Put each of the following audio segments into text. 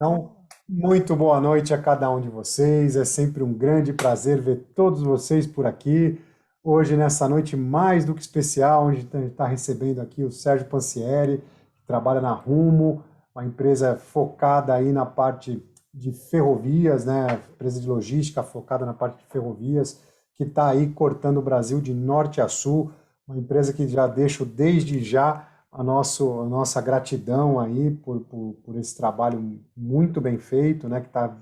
Então, muito boa noite a cada um de vocês. É sempre um grande prazer ver todos vocês por aqui. Hoje, nessa noite mais do que especial, onde a gente está recebendo aqui o Sérgio Pansieri, que trabalha na Rumo, uma empresa focada aí na parte de ferrovias, né? Empresa de logística focada na parte de ferrovias, que está aí cortando o Brasil de norte a sul. Uma empresa que já deixo desde já a nossa gratidão aí por esse trabalho muito bem feito, né, que está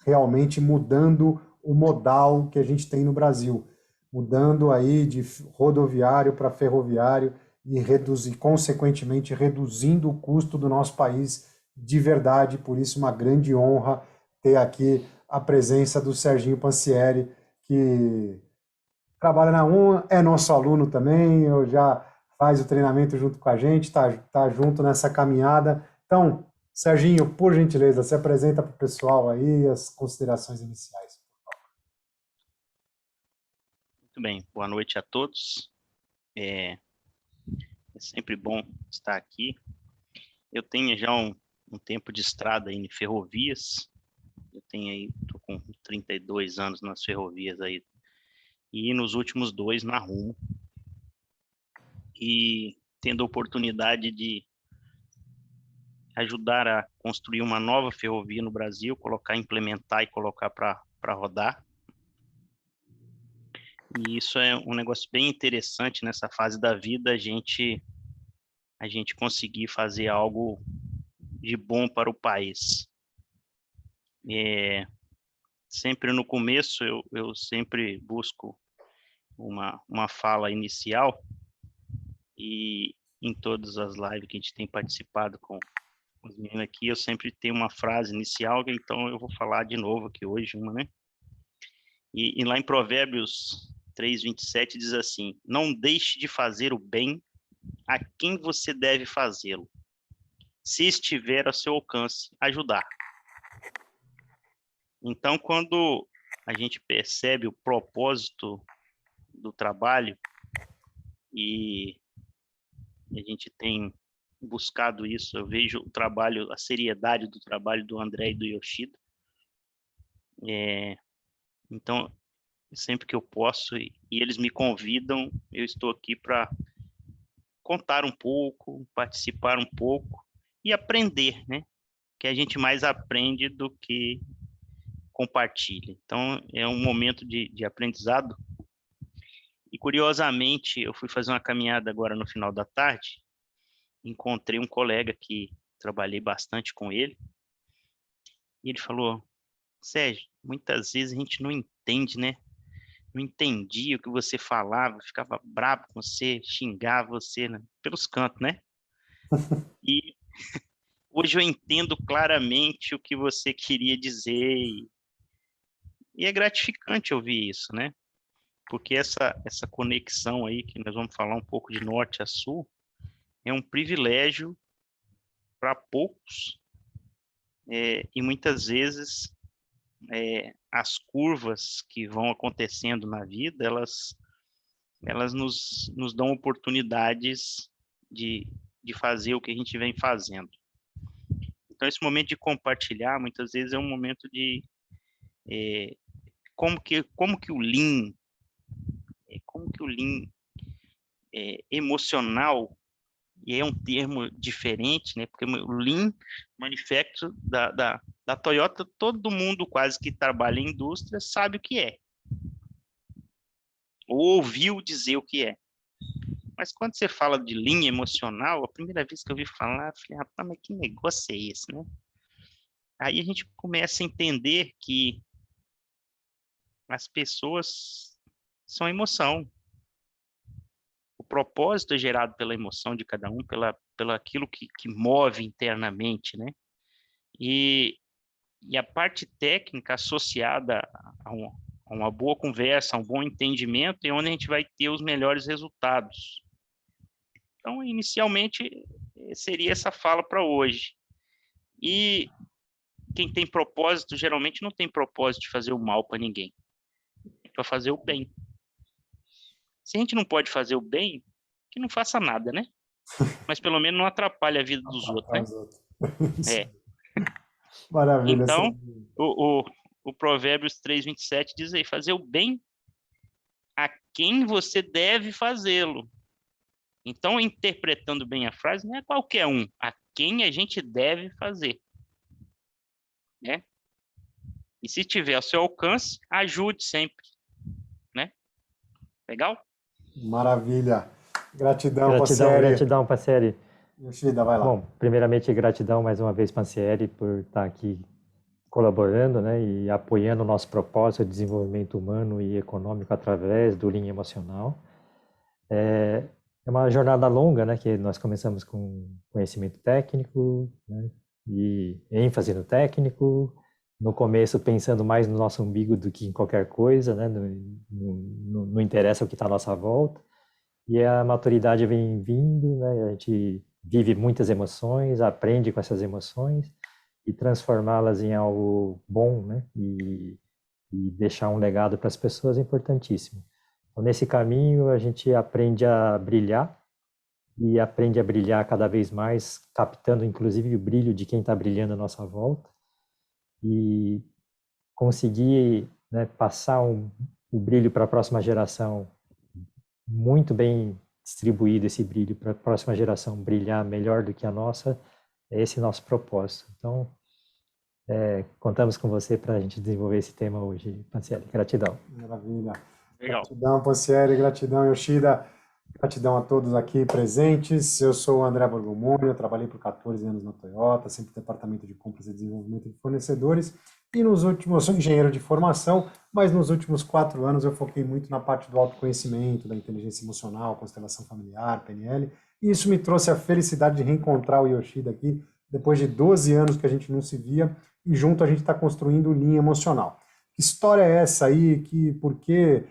realmente mudando o modal que a gente tem no Brasil, mudando aí de rodoviário para ferroviário e reduzir, consequentemente, reduzindo o custo do nosso país de verdade. Por isso, uma grande honra ter aqui a presença do Serginho Pansieri, que trabalha na UNA, é nosso aluno também, eu já faz o treinamento junto com a gente, tá junto nessa caminhada. Então, Serginho, por gentileza, se apresenta para o pessoal aí as considerações iniciais. Muito bem, boa noite a todos. É sempre bom estar aqui. Eu tenho já um tempo de estrada aí em ferrovias. Eu tenho aí, tô com 32 anos nas ferrovias aí. E nos últimos 2 na Rumo. E tendo a oportunidade de ajudar a construir uma nova ferrovia no Brasil, implementar e colocar para rodar. E isso é um negócio bem interessante nessa fase da vida, a gente conseguir fazer algo de bom para o país. Sempre no começo, eu sempre busco uma fala inicial, e em todas as lives que a gente tem participado com os meninos aqui, eu sempre tenho uma frase inicial, então eu vou falar de novo aqui hoje, né? E lá em Provérbios 3:27 diz assim: não deixe de fazer o bem a quem você deve fazê-lo, se estiver ao seu alcance, ajudar. Então, quando a gente percebe o propósito do trabalho e a gente tem buscado isso, eu vejo o trabalho, a seriedade do trabalho do André e do Yoshida. Então, sempre que eu posso e eles me convidam, eu estou aqui para contar um pouco, participar um pouco e aprender, né? Que a gente mais aprende do que compartilha. Então, é um momento de aprendizado. E, curiosamente, eu fui fazer uma caminhada agora no final da tarde, encontrei um colega que trabalhei bastante com ele, e ele falou: Sérgio, muitas vezes a gente não entende, né? Não entendia o que você falava, ficava bravo com você, xingava você, né? Pelos cantos, né? E hoje eu entendo claramente o que você queria dizer, e é gratificante ouvir isso, né? Porque essa conexão aí, que nós vamos falar um pouco de norte a sul, é um privilégio para poucos, e muitas vezes as curvas que vão acontecendo na vida, elas nos dão oportunidades de fazer o que a gente vem fazendo. Então, esse momento de compartilhar, muitas vezes, é um momento de como que o Lean, emocional, e é um termo diferente, né? Porque o Lean Manufacturing da Toyota, todo mundo quase que trabalha em indústria sabe o que é, ou ouviu dizer o que é. Mas quando você fala de Lean emocional, a primeira vez que eu ouvi falar, eu falei, rapaz, mas que negócio é esse, né? Aí a gente começa a entender que as pessoas são emoção. O propósito é gerado pela emoção de cada um, pela aquilo que move internamente, né? E a parte técnica associada a uma boa conversa, a um bom entendimento, é onde a gente vai ter os melhores resultados. Então, inicialmente, seria essa fala para hoje. E quem tem propósito, geralmente não tem propósito de fazer o mal para ninguém, é para fazer o bem. Se a gente não pode fazer o bem, que não faça nada, né? Mas pelo menos não atrapalhe a vida dos outros, né? Isso. É. Maravilha. Então, o Provérbios 3:27 diz aí, fazer o bem a quem você deve fazê-lo. Então, interpretando bem a frase, não é qualquer um, a quem a gente deve fazer, né? E se tiver ao seu alcance, ajude sempre, né? Legal? Maravilha. Gratidão, Pancieri. Gratidão, Pancieri. Yoshida, vai lá. Bom, primeiramente, gratidão mais uma vez, Pancieri, por estar aqui colaborando, né, e apoiando o nosso propósito de desenvolvimento humano e econômico através do Lean Emocional. É uma jornada longa, né, que nós começamos com conhecimento técnico, né, e ênfase no técnico, no começo pensando mais no nosso umbigo do que em qualquer coisa, né, não interessa o que está à nossa volta, e a maturidade vem vindo, né, a gente vive muitas emoções, aprende com essas emoções, e transformá-las em algo bom, né, e deixar um legado para as pessoas é importantíssimo. Então, nesse caminho, a gente aprende a brilhar, e aprende a brilhar cada vez mais, captando inclusive o brilho de quem está brilhando à nossa volta, e conseguir, né, passar o brilho para a próxima geração, muito bem distribuído esse brilho para a próxima geração brilhar melhor do que a nossa, é esse nosso propósito. Então, contamos com você para a gente desenvolver esse tema hoje, Pancieri. Gratidão. Maravilha. Legal. Gratidão, Pancieri. Gratidão, Yoshida. Gratidão a todos aqui presentes. Eu sou o André Borgomoni, eu trabalhei por 14 anos na Toyota, sempre no departamento de compras e desenvolvimento de fornecedores, e eu sou engenheiro de formação, mas nos últimos 4 anos eu foquei muito na parte do autoconhecimento, da inteligência emocional, constelação familiar, PNL, e isso me trouxe a felicidade de reencontrar o Yoshida aqui, depois de 12 anos que a gente não se via, e junto a gente está construindo linha emocional. Que história é essa aí? Por que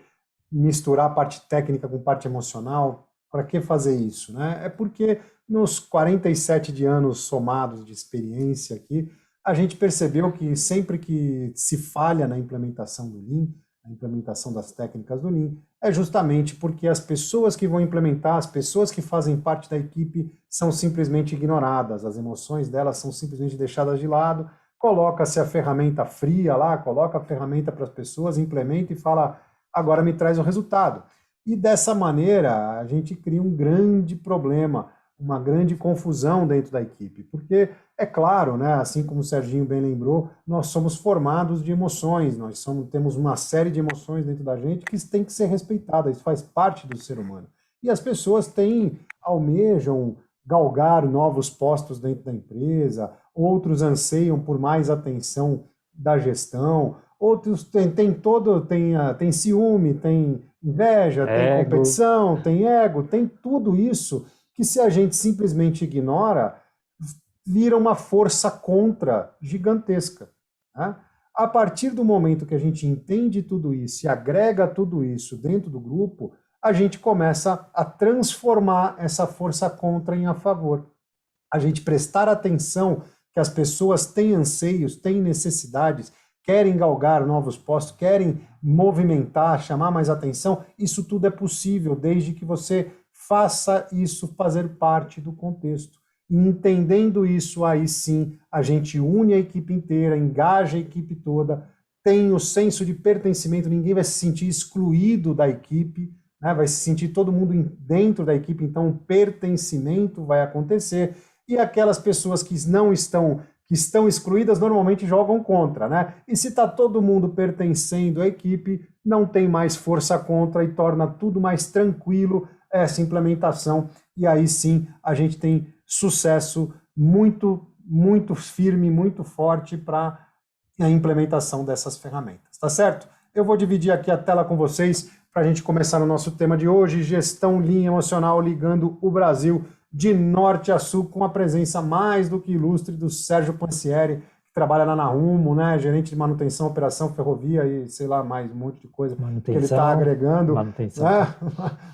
misturar parte técnica com parte emocional? Para que fazer isso, né? É porque nos 47 de anos somados de experiência aqui, a gente percebeu que sempre que se falha na implementação do Lean, a implementação das técnicas do Lean, é justamente porque as pessoas que vão implementar, as pessoas que fazem parte da equipe são simplesmente ignoradas, as emoções delas são simplesmente deixadas de lado, coloca-se a ferramenta fria lá, coloca a ferramenta para as pessoas, implementa e fala, agora me traz o resultado. E dessa maneira, a gente cria um grande problema, uma grande confusão dentro da equipe, porque, é claro, né, assim como o Serginho bem lembrou, nós somos formados de emoções, temos uma série de emoções dentro da gente que tem que ser respeitada, isso faz parte do ser humano. E as pessoas almejam galgar novos postos dentro da empresa, outros anseiam por mais atenção da gestão, outros tem ciúme, tem inveja, tem competição, tem ego, tem tudo isso que se a gente simplesmente ignora, vira uma força contra gigantesca, né? A partir do momento que a gente entende tudo isso e agrega tudo isso dentro do grupo, a gente começa a transformar essa força contra em a favor. A gente prestar atenção que as pessoas têm anseios, têm necessidades, querem galgar novos postos, querem movimentar, chamar mais atenção, isso tudo é possível, desde que você faça isso fazer parte do contexto. E entendendo isso, aí sim, a gente une a equipe inteira, engaja a equipe toda, tem o senso de pertencimento, ninguém vai se sentir excluído da equipe, né? Vai se sentir todo mundo dentro da equipe, então o pertencimento vai acontecer, e aquelas pessoas que estão excluídas normalmente jogam contra, né? E se está todo mundo pertencendo à equipe, não tem mais força contra e torna tudo mais tranquilo essa implementação, e aí sim a gente tem sucesso muito, muito firme, muito forte para a implementação dessas ferramentas, tá certo? Eu vou dividir aqui a tela com vocês para a gente começar o nosso tema de hoje, gestão Lean emocional ligando o Brasil de norte a sul, com a presença mais do que ilustre do Sérgio Pancieri, que trabalha lá na Rumo, né, gerente de manutenção, operação, ferrovia e sei lá, mais um monte de coisa que ele está agregando. Né?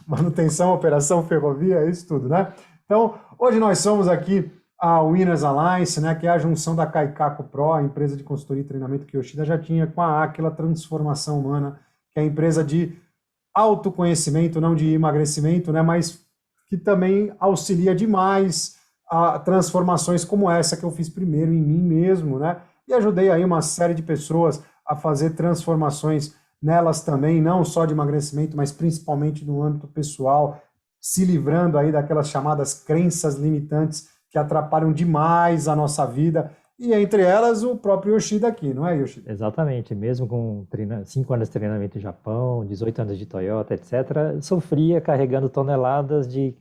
Manutenção, operação, ferrovia, isso tudo, né? Então, hoje nós somos aqui a Winners Alliance, né, que é a junção da Kaikaku Pro, a empresa de consultoria e treinamento que o Yoshida já tinha, com a Aquila Transformação Humana, que é a empresa de autoconhecimento, não de emagrecimento, né, mas que também auxilia demais a transformações como essa que eu fiz primeiro em mim mesmo, né? E e ajudei aí uma série de pessoas a fazer transformações nelas também, não só de emagrecimento, mas principalmente no âmbito pessoal, se livrando aí daquelas chamadas crenças limitantes que atrapalham demais a nossa vida, e entre elas o próprio Yoshida aqui, não é, Yoshida? Exatamente, mesmo com 5 anos de treinamento no Japão, 18 anos de Toyota, etc., sofria carregando toneladas de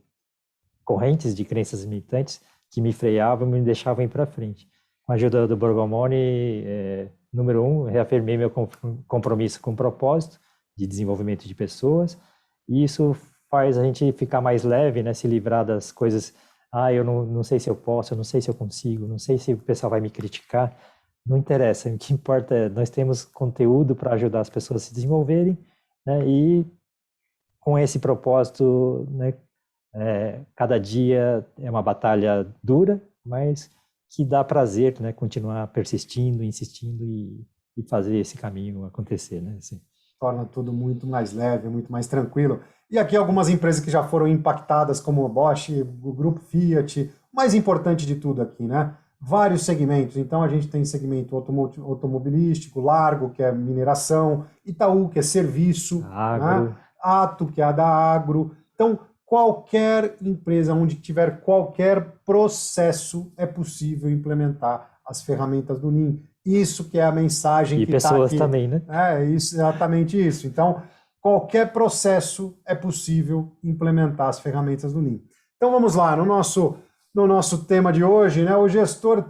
correntes de crenças limitantes que me freavam e me deixavam ir para frente. Com a ajuda do Borgomoni, número 1, reafirmei meu compromisso com o propósito de desenvolvimento de pessoas, e isso faz a gente ficar mais leve, né, se livrar das coisas, eu não sei se eu posso, eu não sei se eu consigo, não sei se o pessoal vai me criticar, não interessa, o que importa é nós temos conteúdo para ajudar as pessoas a se desenvolverem, né, e com esse propósito, né, cada dia é uma batalha dura, mas que dá prazer, né, continuar persistindo, insistindo e fazer esse caminho acontecer, né? Assim. Torna tudo muito mais leve, muito mais tranquilo. E aqui algumas empresas que já foram impactadas, como o Bosch, o Grupo Fiat, o mais importante de tudo aqui, né? Vários segmentos. Então a gente tem segmento automobilístico, Largo, que é mineração, Itaú, que é serviço, Agro. né? Ato, que é a da agro. Então, qualquer empresa onde tiver qualquer processo é possível implementar as ferramentas do Lean. Isso que é a mensagem e que está aqui. E pessoas também, né? Exatamente isso. Então, qualquer processo é possível implementar as ferramentas do Lean. Então, vamos lá, no nosso tema de hoje, né, o gestor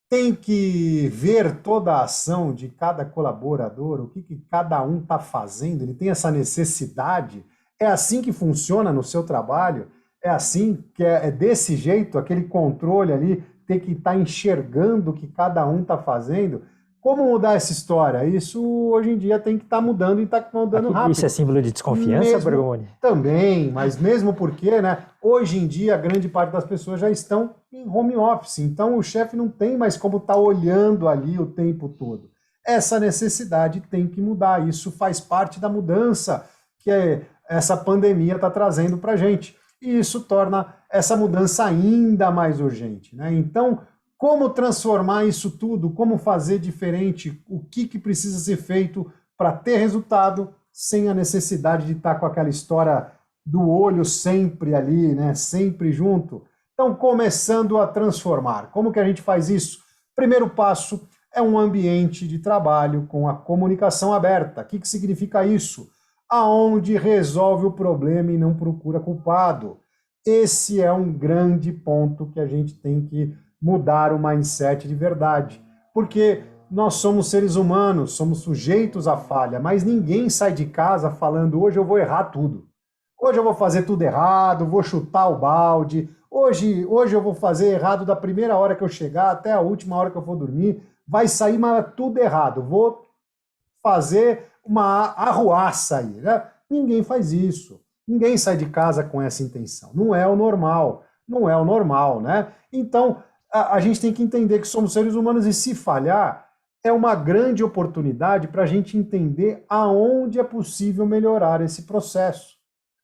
tem que ver toda a ação de cada colaborador, o que cada um está fazendo, ele tem essa necessidade. É assim que funciona no seu trabalho? É assim que é desse jeito, aquele controle ali, ter que estar enxergando o que cada um está fazendo? Como mudar essa história? Isso hoje em dia tem que estar mudando e está mudando rápido. Isso é símbolo de desconfiança, Borgomoni? Também, mas mesmo porque, né, hoje em dia a grande parte das pessoas já estão em home office, então o chefe não tem mais como estar olhando ali o tempo todo. Essa necessidade tem que mudar, isso faz parte da mudança que essa pandemia está trazendo para a gente. E isso torna essa mudança ainda mais urgente, né? Então, como transformar isso tudo? Como fazer diferente? O que precisa ser feito para ter resultado sem a necessidade de estar com aquela história do olho sempre ali, né? Sempre junto. Então, começando a transformar. Como que a gente faz isso? Primeiro passo é um ambiente de trabalho com a comunicação aberta. O que significa isso? Aonde resolve o problema e não procura culpado. Esse é um grande ponto que a gente tem que mudar o mindset de verdade. Porque nós somos seres humanos, somos sujeitos à falha, mas ninguém sai de casa falando hoje eu vou errar tudo. Hoje eu vou fazer tudo errado, vou chutar o balde. Hoje eu vou fazer errado da primeira hora que eu chegar até a última hora que eu for dormir. Vai sair mas tudo errado. Vou fazer uma arruaça aí, né? Ninguém faz isso. Ninguém sai de casa com essa intenção. Não é o normal. Não é o normal, né? Então, a gente tem que entender que somos seres humanos e se falhar é uma grande oportunidade para a gente entender aonde é possível melhorar esse processo.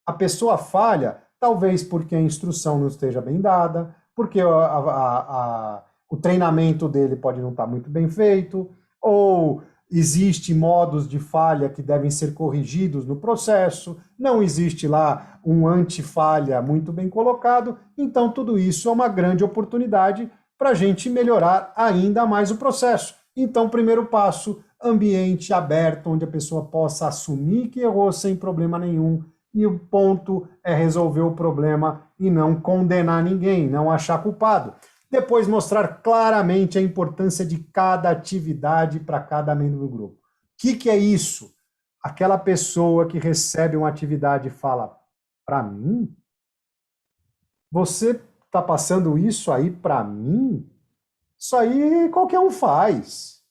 A pessoa falha, talvez porque a instrução não esteja bem dada, porque o treinamento dele pode não estar muito bem feito, ou existem modos de falha que devem ser corrigidos no processo, não existe lá um anti-falha muito bem colocado, então tudo isso é uma grande oportunidade para a gente melhorar ainda mais o processo. Então, primeiro passo, ambiente aberto, onde a pessoa possa assumir que errou sem problema nenhum, e o ponto é resolver o problema e não condenar ninguém, não achar culpado. Depois, mostrar claramente a importância de cada atividade para cada membro do grupo. O que é isso? Aquela pessoa que recebe uma atividade e fala, para mim? Você está passando isso aí para mim? Isso aí qualquer um faz.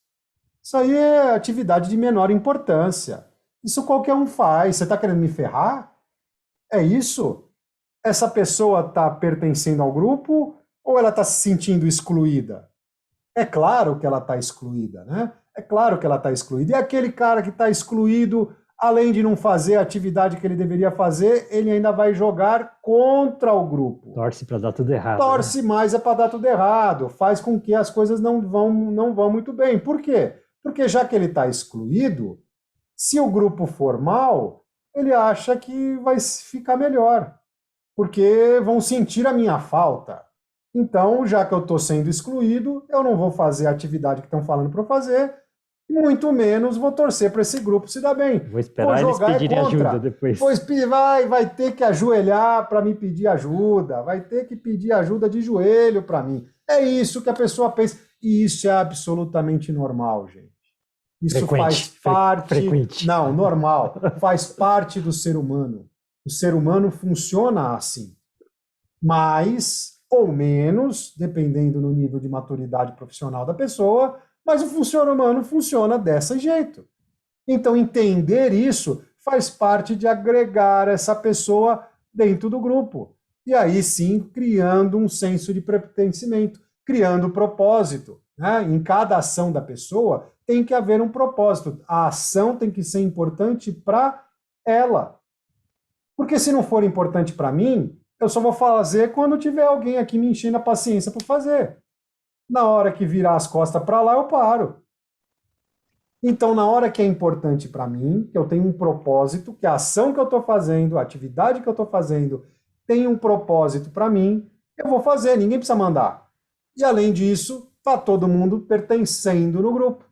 Isso aí é atividade de menor importância. Isso qualquer um faz. Você está querendo me ferrar? É isso? Essa pessoa está pertencendo ao grupo ou ela está se sentindo excluída? É claro que ela está excluída, né? É claro que ela está excluída. E aquele cara que está excluído, além de não fazer a atividade que ele deveria fazer, ele ainda vai jogar contra o grupo. Torce para dar tudo errado. Torce mais para dar tudo errado, faz com que as coisas não vão muito bem. Por quê? Porque já que ele está excluído, se o grupo for mal, ele acha que vai ficar melhor, porque vão sentir a minha falta. Então, já que eu estou sendo excluído, eu não vou fazer a atividade que estão falando para eu fazer, muito menos vou torcer para esse grupo se dar bem. Vou esperar eles pedirem ajuda depois. Pois vai ter que ajoelhar para me pedir ajuda, vai ter que pedir ajuda de joelho para mim. É isso que a pessoa pensa, e isso é absolutamente normal, gente. Isso faz parte... Não, normal. Faz parte do ser humano. O ser humano funciona assim. Mais ou menos, dependendo do nível de maturidade profissional da pessoa, mas o ser humano funciona desse jeito. Então, entender isso faz parte de agregar essa pessoa dentro do grupo. E aí sim, criando um senso de pertencimento, criando propósito. Né? Em cada ação da pessoa tem que haver um propósito. A ação tem que ser importante para ela. Porque se não for importante para mim, eu só vou fazer quando tiver alguém aqui me enchendo a paciência para fazer. Na hora que virar as costas para lá, eu paro. Então, na hora que é importante para mim, que eu tenho um propósito, que a ação que eu estou fazendo, a atividade que eu estou fazendo, tem um propósito para mim, eu vou fazer, ninguém precisa mandar. E além disso, está todo mundo pertencendo no grupo.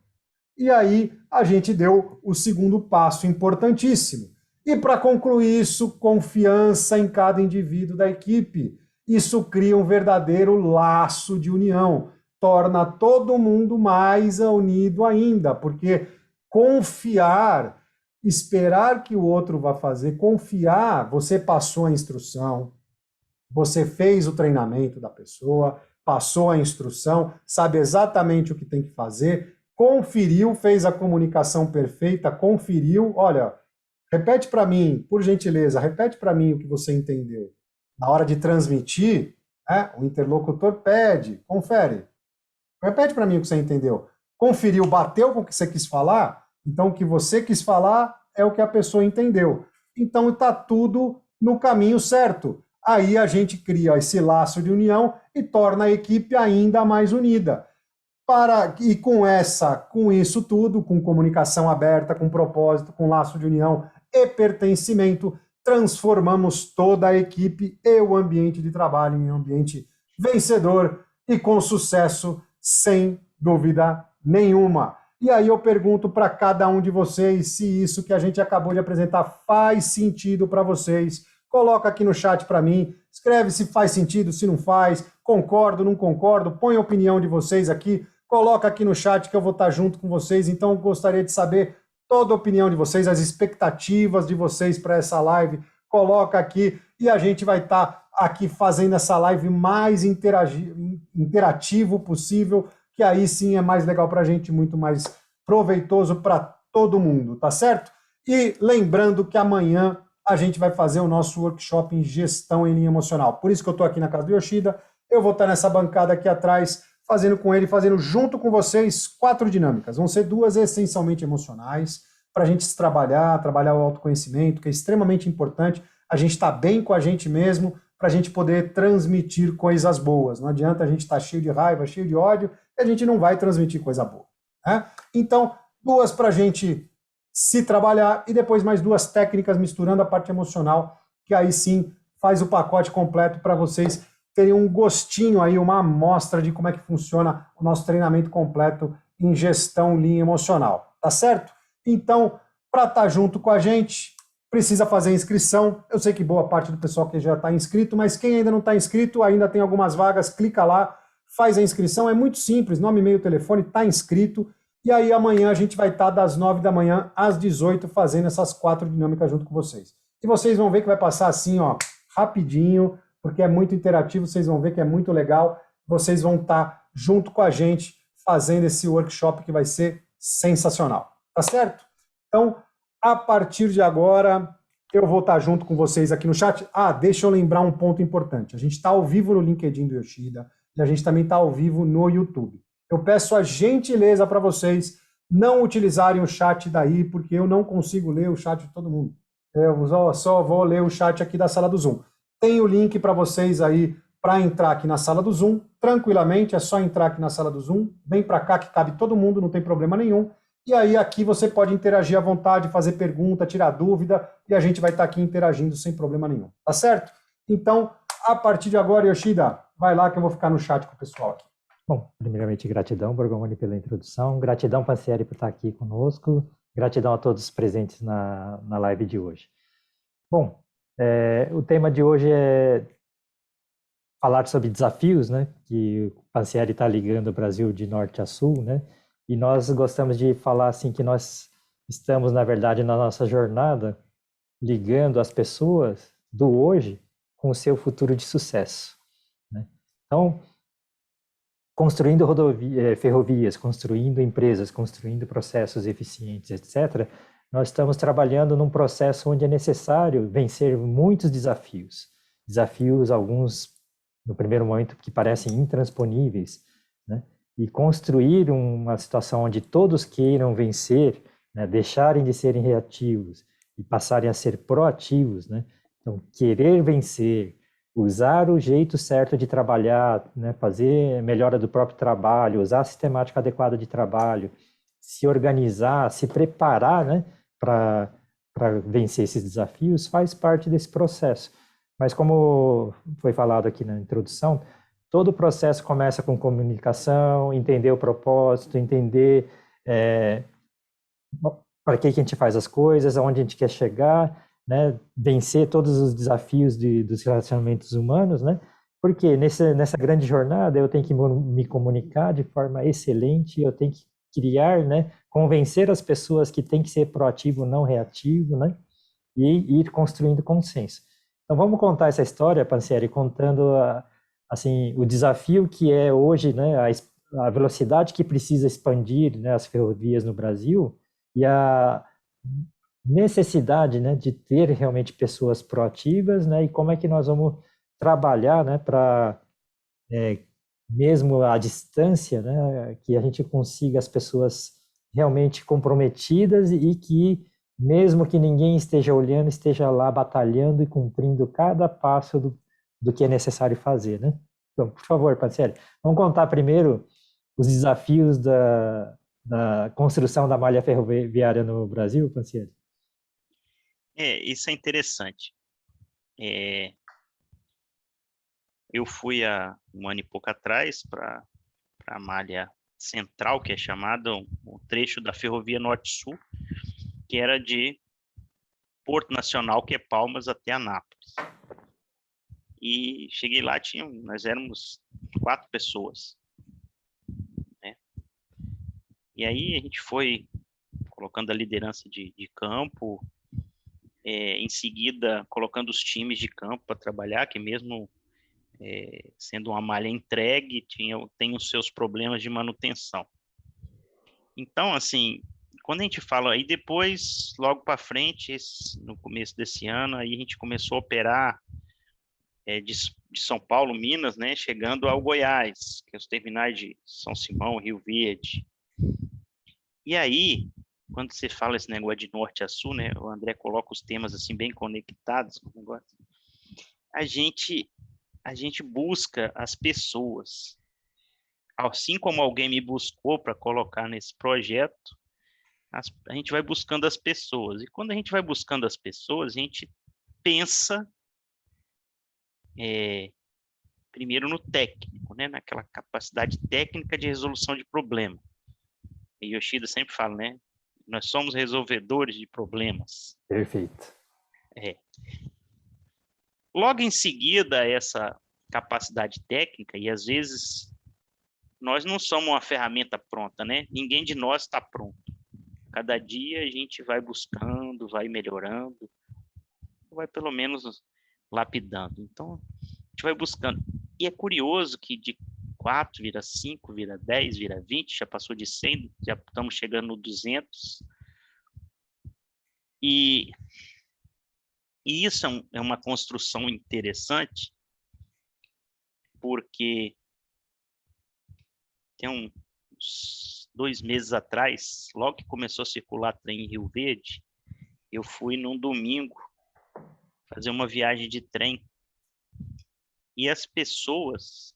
E aí, a gente deu o segundo passo importantíssimo. E para concluir isso, confiança em cada indivíduo da equipe. Isso cria um verdadeiro laço de união. Torna todo mundo mais unido ainda, porque confiar, esperar que o outro vá fazer, confiar, você passou a instrução, você fez o treinamento da pessoa, passou a instrução, sabe exatamente o que tem que fazer, conferiu, fez a comunicação perfeita, conferiu, olha, repete para mim, por gentileza, repete para mim o que você entendeu. Na hora de transmitir, né, o interlocutor pede, confere. Repete para mim o que você entendeu. Conferiu, bateu com o que você quis falar? Então, o que você quis falar é o que a pessoa entendeu. Então, está tudo no caminho certo. Aí a gente cria esse laço de união e torna a equipe ainda mais unida. E com isso tudo, com comunicação aberta, com propósito, com laço de união e pertencimento, transformamos toda a equipe e o ambiente de trabalho em um ambiente vencedor e com sucesso, sem dúvida nenhuma. E aí eu pergunto para cada um de vocês se isso que a gente acabou de apresentar faz sentido para vocês. Coloca aqui no chat para mim, escreve se faz sentido, se não faz, concordo, não concordo, põe a opinião de vocês aqui, coloca aqui no chat que eu vou estar junto com vocês. Então eu gostaria de saber toda a opinião de vocês, as expectativas de vocês para essa live, coloca aqui e a gente vai estar aqui fazendo essa live mais interativo possível, que aí sim é mais legal para a gente, muito mais proveitoso para todo mundo, tá certo? E lembrando que amanhã a gente vai fazer o nosso workshop em gestão em linha emocional. Por isso que eu estou aqui na casa do Yoshida, eu vou estar nessa bancada aqui atrás, fazendo com ele, fazendo junto com vocês 4 dinâmicas. Vão ser 2 essencialmente emocionais, para a gente trabalhar o autoconhecimento, que é extremamente importante, a gente estar bem com a gente mesmo, para a gente poder transmitir coisas boas. Não adianta a gente estar cheio de raiva, cheio de ódio, e a gente não vai transmitir coisa boa. Né? Então, 2 para a gente se trabalhar, e depois mais 2 técnicas misturando a parte emocional, que aí sim faz o pacote completo para vocês terem um gostinho aí, uma amostra de como é que funciona o nosso treinamento completo em gestão linha emocional. Tá certo? Então, para estar junto com a gente, precisa fazer a inscrição. Eu sei que boa parte do pessoal que já está inscrito, mas quem ainda não está inscrito, ainda tem algumas vagas, clica lá, faz a inscrição. É muito simples, nome, e-mail, telefone, está inscrito. E aí amanhã a gente vai estar das 9 da manhã às 18 fazendo essas 4 dinâmicas junto com vocês. E vocês vão ver que vai passar assim, ó, rapidinho, porque é muito interativo, vocês vão ver que é muito legal. Vocês vão estar junto com a gente fazendo esse workshop que vai ser sensacional. Tá certo? Então, a partir de agora, eu vou estar junto com vocês aqui no chat. Deixa eu lembrar um ponto importante. A gente está ao vivo no LinkedIn do Yoshida e a gente também está ao vivo no YouTube. Eu peço a gentileza para vocês não utilizarem o chat daí, porque eu não consigo ler o chat de todo mundo. Eu só vou ler o chat aqui da sala do Zoom. Tem o link para vocês aí para entrar aqui na sala do Zoom, tranquilamente, é só entrar aqui na sala do Zoom, vem para cá que cabe todo mundo, não tem problema nenhum. E aí aqui você pode interagir à vontade, fazer pergunta, tirar dúvida, e a gente vai estar aqui interagindo sem problema nenhum, tá certo? Então, a partir de agora, Yoshida, vai lá que eu vou ficar no chat com o pessoal aqui. Bom, primeiramente, gratidão, Borgomoni, pela introdução. Gratidão, Pansieri, por estar aqui conosco. Gratidão a todos os presentes na live de hoje. Bom, o tema de hoje é falar sobre desafios, né? Que o Pansieri está ligando o Brasil de norte a sul, né? E nós gostamos de falar assim que nós estamos, na verdade, na nossa jornada ligando as pessoas do hoje com o seu futuro de sucesso, né? Então, construindo ferrovias, construindo empresas, construindo processos eficientes, etc., nós estamos trabalhando num processo onde é necessário vencer muitos desafios. Desafios, alguns, no primeiro momento, que parecem intransponíveis, né? E construir uma situação onde todos queiram vencer, né? Deixarem de serem reativos e passarem a ser proativos, né? Então, querer vencer, usar o jeito certo de trabalhar, né, fazer melhora do próprio trabalho, usar a sistemática adequada de trabalho, se organizar, se preparar, né, para vencer esses desafios, faz parte desse processo. Mas como foi falado aqui na introdução, todo o processo começa com comunicação, entender o propósito, entender para que a gente faz as coisas, aonde a gente quer chegar, né, vencer todos os desafios dos relacionamentos humanos, né? Porque nessa grande jornada eu tenho que me comunicar de forma excelente, eu tenho que criar, né, convencer as pessoas que tem que ser proativo, não reativo, né? E ir construindo consenso. Então vamos contar essa história, Pansieri, contando assim o desafio que é hoje, né, a velocidade que precisa expandir, né, as ferrovias no Brasil e a necessidade, né, de ter realmente pessoas proativas, né, e como é que nós vamos trabalhar, né, para mesmo à distância, né, que a gente consiga as pessoas realmente comprometidas e que mesmo que ninguém esteja olhando, esteja lá batalhando e cumprindo cada passo do que é necessário fazer, né? Então, por favor, Pansieri, vamos contar primeiro os desafios da construção da malha ferroviária no Brasil, Pansieri? Isso é interessante. Eu fui há um ano e pouco atrás para a malha central, que é chamada um trecho da Ferrovia Norte-Sul, que era de Porto Nacional, que é Palmas, até Anápolis. E cheguei lá, nós éramos 4 pessoas, né? E aí a gente foi colocando a liderança de campo, em seguida colocando os times de campo para trabalhar, que mesmo sendo uma malha entregue, tem os seus problemas de manutenção. Então, assim, quando a gente fala aí depois, logo para frente, no começo desse ano, aí a gente começou a operar de São Paulo, Minas, né, chegando ao Goiás, que é os terminais de São Simão, Rio Verde. E aí, quando você fala esse negócio de norte a sul, né, o André coloca os temas assim bem conectados com o negócio. A gente busca as pessoas. Assim como alguém me buscou para colocar nesse projeto, a gente vai buscando as pessoas. E quando a gente vai buscando as pessoas, a gente pensa primeiro no técnico, né? Naquela capacidade técnica de resolução de problema. E Yoshida sempre fala, né? Nós somos resolvedores de problemas. Perfeito. Logo em seguida, essa capacidade técnica, e às vezes nós não somos uma ferramenta pronta, né? Ninguém de nós está pronto. Cada dia a gente vai buscando, vai melhorando, vai pelo menos lapidando. Então, a gente vai buscando. E é curioso que de 4 vira 5, vira 10, vira 20, já passou de 100, já estamos chegando no 200. E isso é uma construção interessante, porque tem uns 2 meses atrás, logo que começou a circular trem em Rio Verde, eu fui num domingo fazer uma viagem de trem. E as pessoas...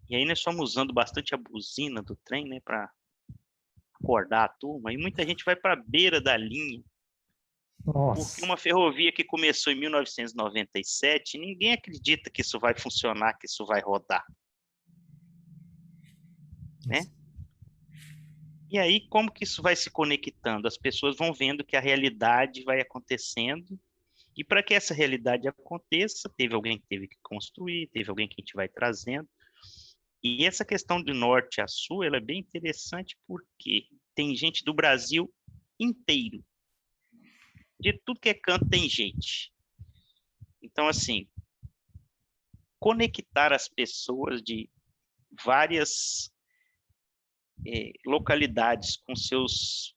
E aí nós estamos usando bastante a buzina do trem, né, para acordar a turma. E muita gente vai para a beira da linha. Porque Nossa. uma ferrovia que começou em 1997, ninguém acredita que isso vai funcionar, que isso vai rodar, né? E aí, como que isso vai se conectando? As pessoas vão vendo que a realidade vai acontecendo, e para que essa realidade aconteça, teve alguém que teve que construir, teve alguém que a gente vai trazendo. E essa questão de norte a sul, ela é bem interessante porque tem gente do Brasil inteiro. De tudo que é canto tem gente. Então, assim, conectar as pessoas de várias localidades com seus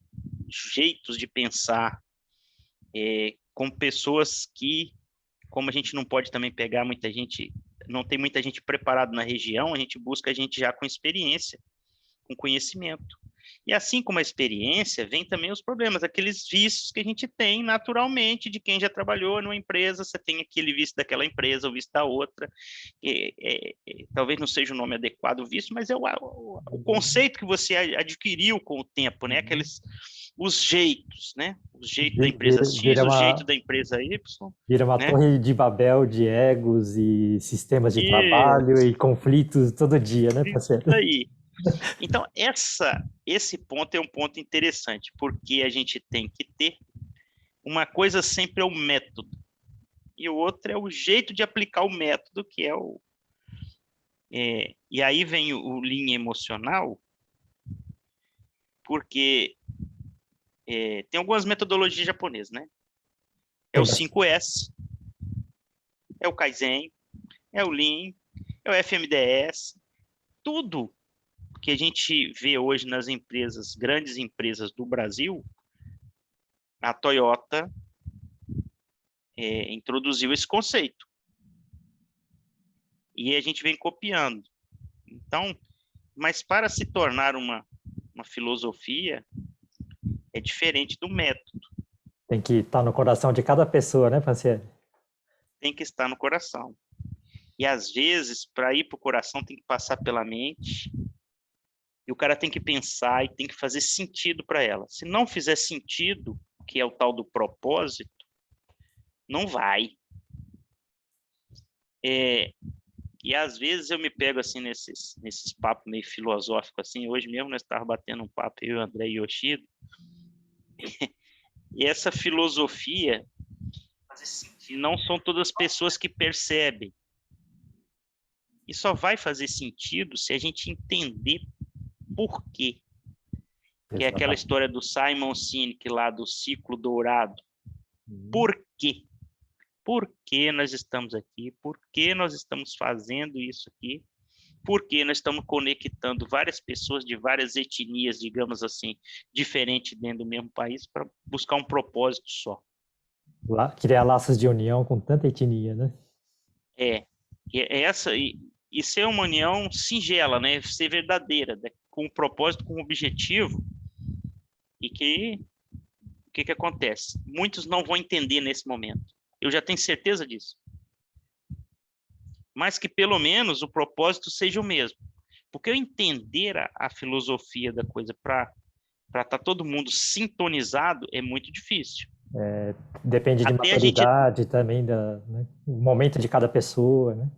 jeitos de pensar, com pessoas que, como a gente não pode também pegar muita gente, não tem muita gente preparada na região, a gente busca a gente já com experiência, com conhecimento. E assim como a experiência, vem também os problemas, aqueles vícios que a gente tem naturalmente de quem já trabalhou numa empresa, você tem aquele vício daquela empresa, o vício da outra, talvez não seja o nome adequado, o vício, mas é o conceito que você adquiriu com o tempo, né? Os jeitos, né? O jeito da empresa X, o jeito da empresa Y. Vira uma né? torre de Babel de egos e sistemas de Isso, trabalho e conflitos todo dia, né, parceiro? isso aí. Então, esse ponto é um ponto interessante, porque a gente tem que ter uma coisa sempre é o método, e o outro é o jeito de aplicar o método, que é o... e aí vem o linha emocional, porque tem algumas metodologias japonesas, né? É o 5S, é o Kaizen, é o Lean, é o FMDS, tudo que a gente vê hoje nas empresas, grandes empresas do Brasil, a Toyota introduziu esse conceito. E a gente vem copiando. Então, mas para se tornar uma filosofia, é diferente do método. Tem que estar no coração de cada pessoa, né, parceiro? Tem que estar no coração. E às vezes, para ir para o coração, tem que passar pela mente. E o cara tem que pensar e tem que fazer sentido para ela. Se não fizer sentido, que é o tal do propósito, não vai. E às vezes eu me pego assim nesses papos meio filosóficos assim. Hoje mesmo nós estávamos batendo um papo, eu, André e Yoshido. E essa filosofia, não são todas as pessoas que percebem. E só vai fazer sentido se a gente entender por quê. Que é aquela história do Simon Sinek lá do ciclo dourado. Por quê? Por que nós estamos aqui? Por que nós estamos fazendo isso aqui? Por que nós estamos conectando várias pessoas de várias etnias, digamos assim, diferentes dentro do mesmo país para buscar um propósito só? Criar laços de união com tanta etnia, né? E ser uma união singela, né? Ser verdadeira, né? Com um propósito, com um objetivo. E o que acontece? Muitos não vão entender nesse momento. Eu já tenho certeza disso. Mas que pelo menos o propósito seja o mesmo. Porque eu entender a filosofia da coisa para estar todo mundo sintonizado é muito difícil. Depende de maturidade também, né? O momento de cada pessoa, né?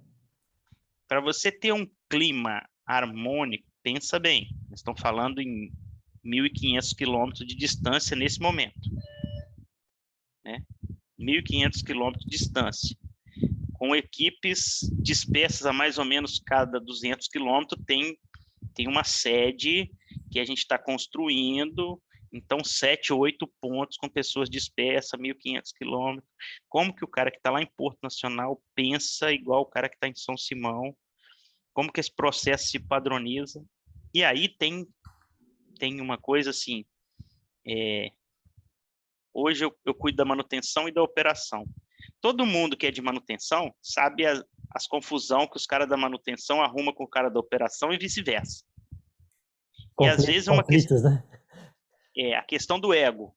Para você ter um clima harmônico, pensa bem, nós estamos falando em 1.500 quilômetros de distância nesse momento. Né? 1.500 quilômetros de distância. Com equipes dispersas a mais ou menos cada 200 quilômetros, tem uma sede que a gente está construindo, então 7, 8 pontos com pessoas dispersas, 1.500 quilômetros. Como que o cara que está lá em Porto Nacional pensa igual o cara que está em São Simão? Como que esse processo se padroniza? E aí tem uma coisa assim, hoje eu cuido da manutenção e da operação. Todo mundo que é de manutenção sabe as confusão que os caras da manutenção arrumam com o cara da operação e vice-versa. E às vezes é uma conflitos, né? a questão do ego.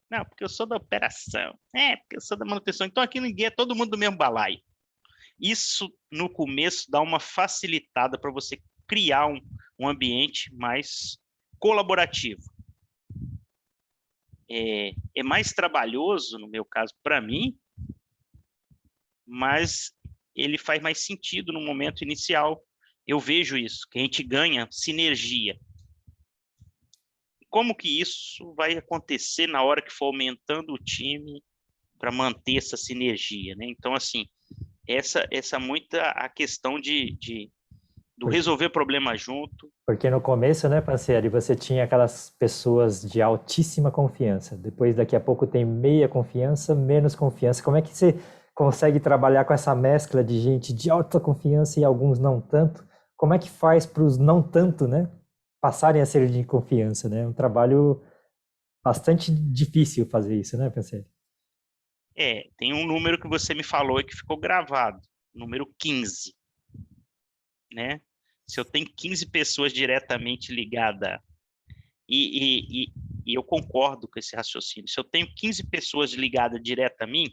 Não, porque eu sou da operação. Porque eu sou da manutenção. Então aqui ninguém é todo mundo do mesmo balaio. Isso, no começo, dá uma facilitada para você criar um ambiente mais colaborativo. É mais trabalhoso, no meu caso, para mim, mas ele faz mais sentido no momento inicial. Eu vejo isso, que a gente ganha sinergia. Como que isso vai acontecer na hora que for aumentando o time para manter essa sinergia, né? Então, assim, essa muita a questão do resolver problema junto. Porque no começo, né, Pansieri, você tinha aquelas pessoas de altíssima confiança. Depois, daqui a pouco, tem meia confiança, menos confiança. Como é que você consegue trabalhar com essa mescla de gente de alta confiança e alguns não tanto? Como é que faz para os não tanto, né, passarem a ser de confiança, né? É um trabalho bastante difícil fazer isso, né, Pansieri? Tem um número que você me falou e que ficou gravado, número 15, né? Se eu tenho 15 pessoas diretamente ligadas, e eu concordo com esse raciocínio, se eu tenho 15 pessoas ligadas direto a mim,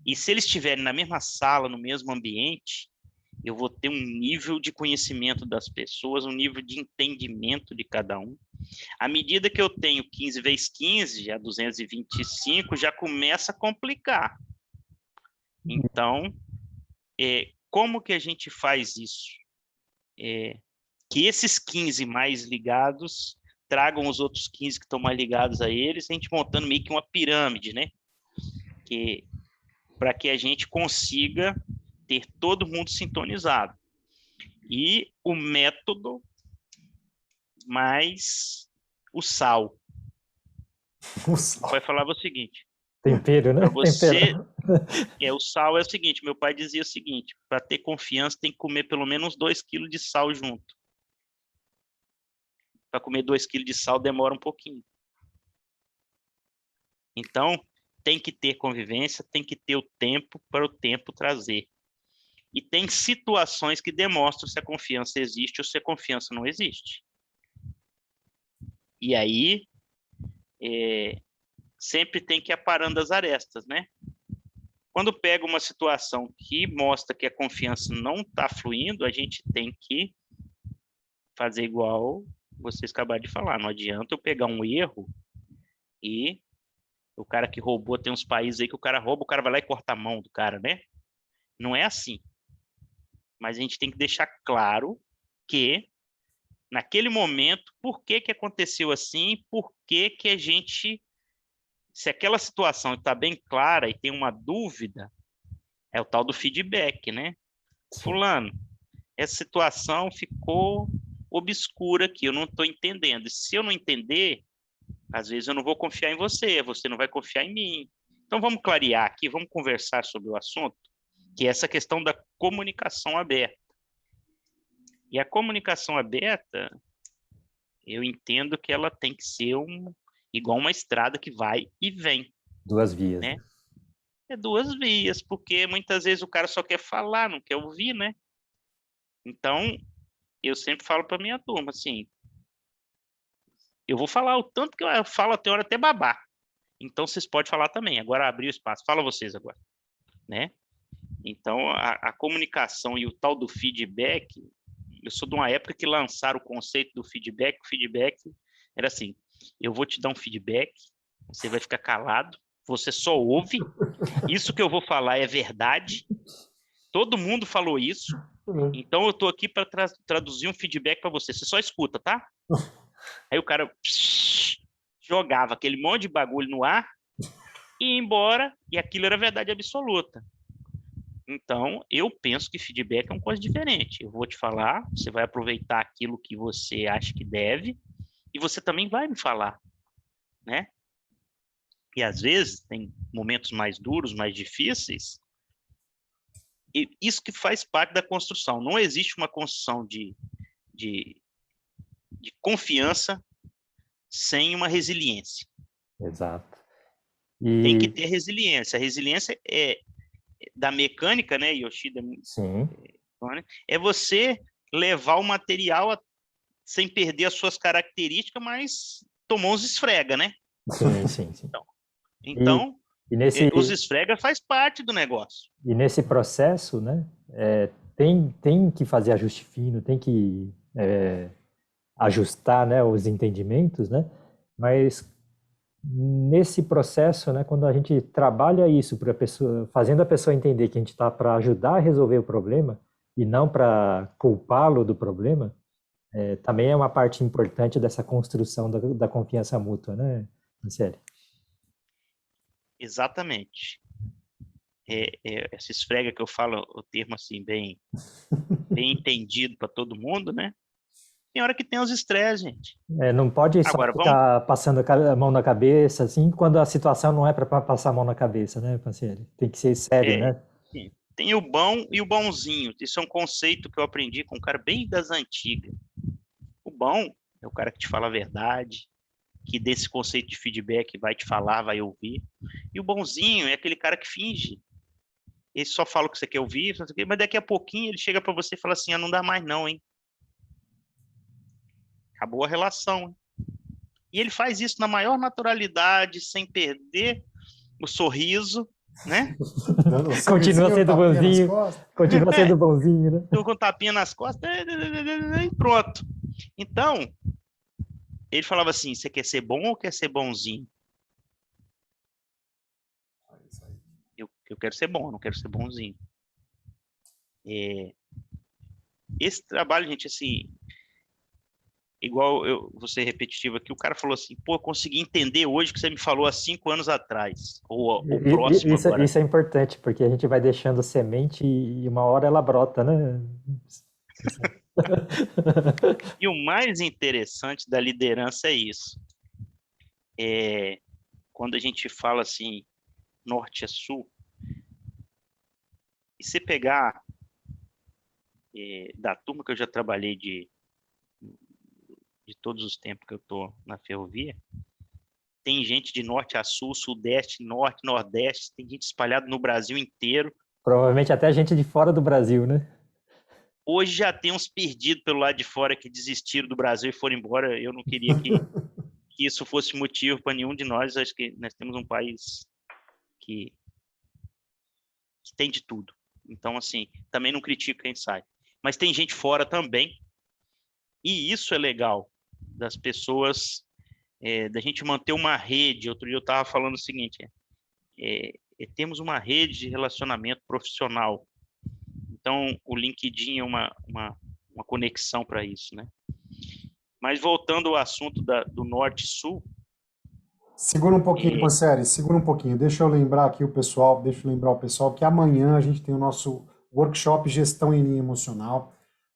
e se eles estiverem na mesma sala, no mesmo ambiente, eu vou ter um nível de conhecimento das pessoas, um nível de entendimento de cada um. À medida que eu tenho 15 vezes 15, já 225, já começa a complicar. Então, como que a gente faz isso? Que esses 15 mais ligados tragam os outros 15 que estão mais ligados a eles, a gente montando meio que uma pirâmide, né? Para que a gente consiga ter todo mundo sintonizado. E o método mais o sal. O sal. Vai falar o seguinte. Tempero, né? Para você, Tempero. o sal é o seguinte, meu pai dizia o seguinte, para ter confiança tem que comer pelo menos 2 quilos de sal junto. Para comer 2 quilos de sal demora um pouquinho. Então, tem que ter convivência, tem que ter o tempo para o tempo trazer. E tem situações que demonstram se a confiança existe ou se a confiança não existe. E aí, sempre tem que ir aparando as arestas, né? Quando pega uma situação que mostra que a confiança não está fluindo, a gente tem que fazer igual vocês acabaram de falar. Não adianta eu pegar um erro e o cara que roubou, tem uns países aí que o cara rouba, o cara vai lá e corta a mão do cara, né? Não é assim. Mas a gente tem que deixar claro que, naquele momento, por que aconteceu assim, por que a gente... Se aquela situação está bem clara e tem uma dúvida, é o tal do feedback, né? Sim. Fulano, essa situação ficou obscura aqui, eu não estou entendendo. E se eu não entender, às vezes eu não vou confiar em você, você não vai confiar em mim. Então vamos clarear aqui, vamos conversar sobre o assunto, que é essa questão da comunicação aberta. E a comunicação aberta, eu entendo que ela tem que ser igual uma estrada que vai e vem. Duas vias, né? né? É 2 vias, porque muitas vezes o cara só quer falar, não quer ouvir, né? Então, eu sempre falo para minha turma, assim, eu vou falar o tanto que eu falo até hora até babar. Então, vocês podem falar também. Agora, abrir o espaço. Fala vocês agora, né? Então, a comunicação e o tal do feedback, eu sou de uma época que lançaram o conceito do feedback. O feedback era assim, eu vou te dar um feedback, você vai ficar calado, você só ouve, isso que eu vou falar é verdade, todo mundo falou isso, então eu estou aqui para traduzir um feedback para você, você só escuta, tá? Aí o cara jogava aquele monte de bagulho no ar e ia embora, e aquilo era verdade absoluta. Então, eu penso que feedback é uma coisa diferente. Eu vou te falar, você vai aproveitar aquilo que você acha que deve, e você também vai me falar, né? E às vezes tem momentos mais duros, mais difíceis, e isso que faz parte da construção. Não existe uma construção de confiança sem uma resiliência. Exato. Tem que ter resiliência. A resiliência é da mecânica, né, Yoshida? Sim. É você levar o material sem perder as suas características, mas tomou uns esfrega, né? Sim. Então nesse, os esfrega faz parte do negócio. E nesse processo, né, tem que fazer ajuste fino, tem que ajustar, né, os entendimentos, né, mas nesse processo, né, quando a gente trabalha isso para pessoa, fazendo a pessoa entender que a gente está para ajudar a resolver o problema e não para culpá-lo do problema, também é uma parte importante dessa construção da confiança mútua, né, Franciele? Exatamente. Essa esfrega que eu falo, o termo assim, bem entendido para todo mundo, né? Tem hora que tem os estresses, gente. Não pode só Agora, ficar passando a mão na cabeça, assim, quando a situação não é para passar a mão na cabeça, né, Franciele? Tem que ser sério, né? Tem o bom e o bonzinho. Isso é um conceito que eu aprendi com um cara bem das antigas. O bom é o cara que te fala a verdade, que desse conceito de feedback vai te falar, vai ouvir. E o bonzinho é aquele cara que finge. Ele só fala o que você quer ouvir, mas daqui a pouquinho ele chega para você e fala assim, não dá mais não, hein? Acabou a relação. Hein? E ele faz isso na maior naturalidade, sem perder o sorriso, né? Continua sendo bonzinho, continua sendo bonzinho, né? Com tapinha nas costas, e pronto. Então, ele falava assim, você quer ser bom ou quer ser bonzinho? Eu quero ser bom, eu não quero ser bonzinho. Esse trabalho, gente, assim, igual eu vou ser repetitivo aqui, o cara falou assim, pô, eu consegui entender hoje o que você me falou há 5 anos atrás, ou o próximo agora. Isso é importante, porque a gente vai deixando semente e uma hora ela brota, né? E o mais interessante da liderança é isso. Quando a gente fala assim, norte a sul, e você pegar da turma que eu já trabalhei de todos os tempos que eu estou na ferrovia, tem gente de norte a sul, sudeste, norte, nordeste, tem gente espalhada no Brasil inteiro. Provavelmente até gente de fora do Brasil, né? Hoje já tem uns perdidos pelo lado de fora que desistiram do Brasil e foram embora. Eu não queria que isso fosse motivo para nenhum de nós. Acho que nós temos um país que tem de tudo. Então, assim, também não critico quem sai. Mas tem gente fora também. E isso é legal, das pessoas, da gente manter uma rede. Outro dia eu estava falando o seguinte, temos uma rede de relacionamento profissional. Então, o LinkedIn é uma conexão para isso, né? Mas voltando ao assunto do Norte e Sul... Segura um pouquinho, Pansieri, segura um pouquinho. Deixa eu lembrar o pessoal que amanhã a gente tem o nosso workshop Gestão em Linha Emocional,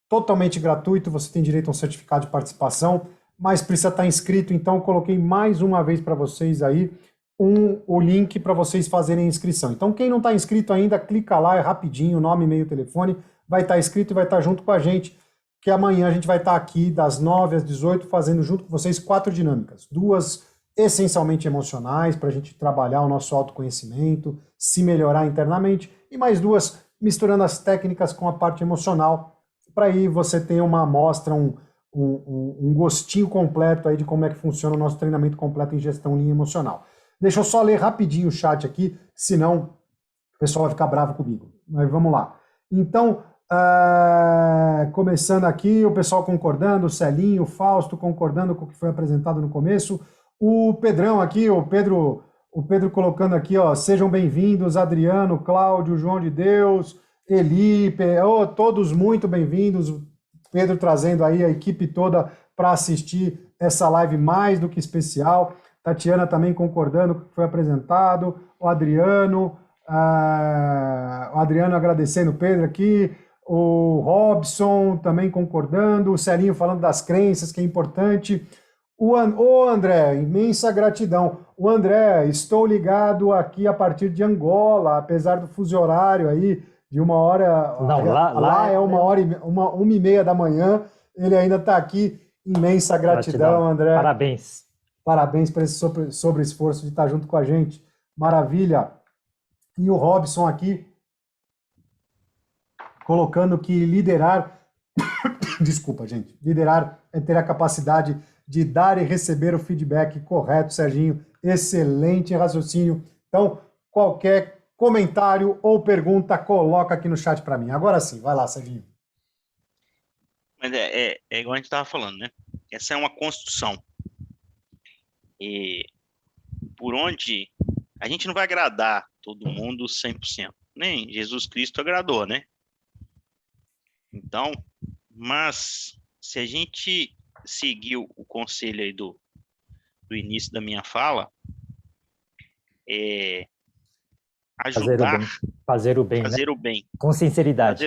totalmente gratuito, você tem direito a um certificado de participação, mas precisa estar inscrito, então eu coloquei mais uma vez para vocês aí o link para vocês fazerem a inscrição. Então quem não está inscrito ainda, clica lá, é rapidinho, nome, e-mail, telefone, vai estar inscrito e vai estar junto com a gente, que amanhã a gente vai estar aqui das 9 às 18 fazendo junto com vocês 4 dinâmicas, 2 essencialmente emocionais, para a gente trabalhar o nosso autoconhecimento, se melhorar internamente, e mais 2 misturando as técnicas com a parte emocional, para aí você ter uma amostra, um gostinho completo aí de como é que funciona o nosso treinamento completo em gestão linha emocional. Deixa eu só ler rapidinho o chat aqui, senão o pessoal vai ficar bravo comigo. Mas vamos lá. Então, começando aqui, o pessoal concordando, o Celinho, o Fausto concordando com o que foi apresentado no começo, o Pedrão aqui, o Pedro colocando aqui, ó, sejam bem-vindos, Adriano, Cláudio, João de Deus, Eli, todos muito bem-vindos, Pedro trazendo aí a equipe toda para assistir essa live mais do que especial, Tatiana também concordando com o que foi apresentado, o Adriano agradecendo o Pedro aqui, o Robson também concordando, o Celinho falando das crenças, que é importante. O André, imensa gratidão. O André, estou ligado aqui a partir de Angola, apesar do fuso horário aí, de 1h. Não, lá é 1h30 da manhã, ele ainda está aqui. Imensa gratidão, André. Parabéns. Parabéns por esse sobre esforço de estar junto com a gente. Maravilha. E o Robson aqui, colocando que liderar Desculpa, gente. Liderar é ter a capacidade de dar e receber o feedback correto, Serginho. Excelente raciocínio. Então, qualquer comentário ou pergunta, coloca aqui no chat para mim. Agora sim, vai lá, Serginho. Mas é igual a gente estava falando, né? Essa é uma construção. E por onde a gente não vai agradar todo mundo 100%. Nem Jesus Cristo agradou, né? Então, mas se a gente seguir o conselho aí do início da minha fala, ajudar, fazer o bem, fazer né? o bem. Com sinceridade.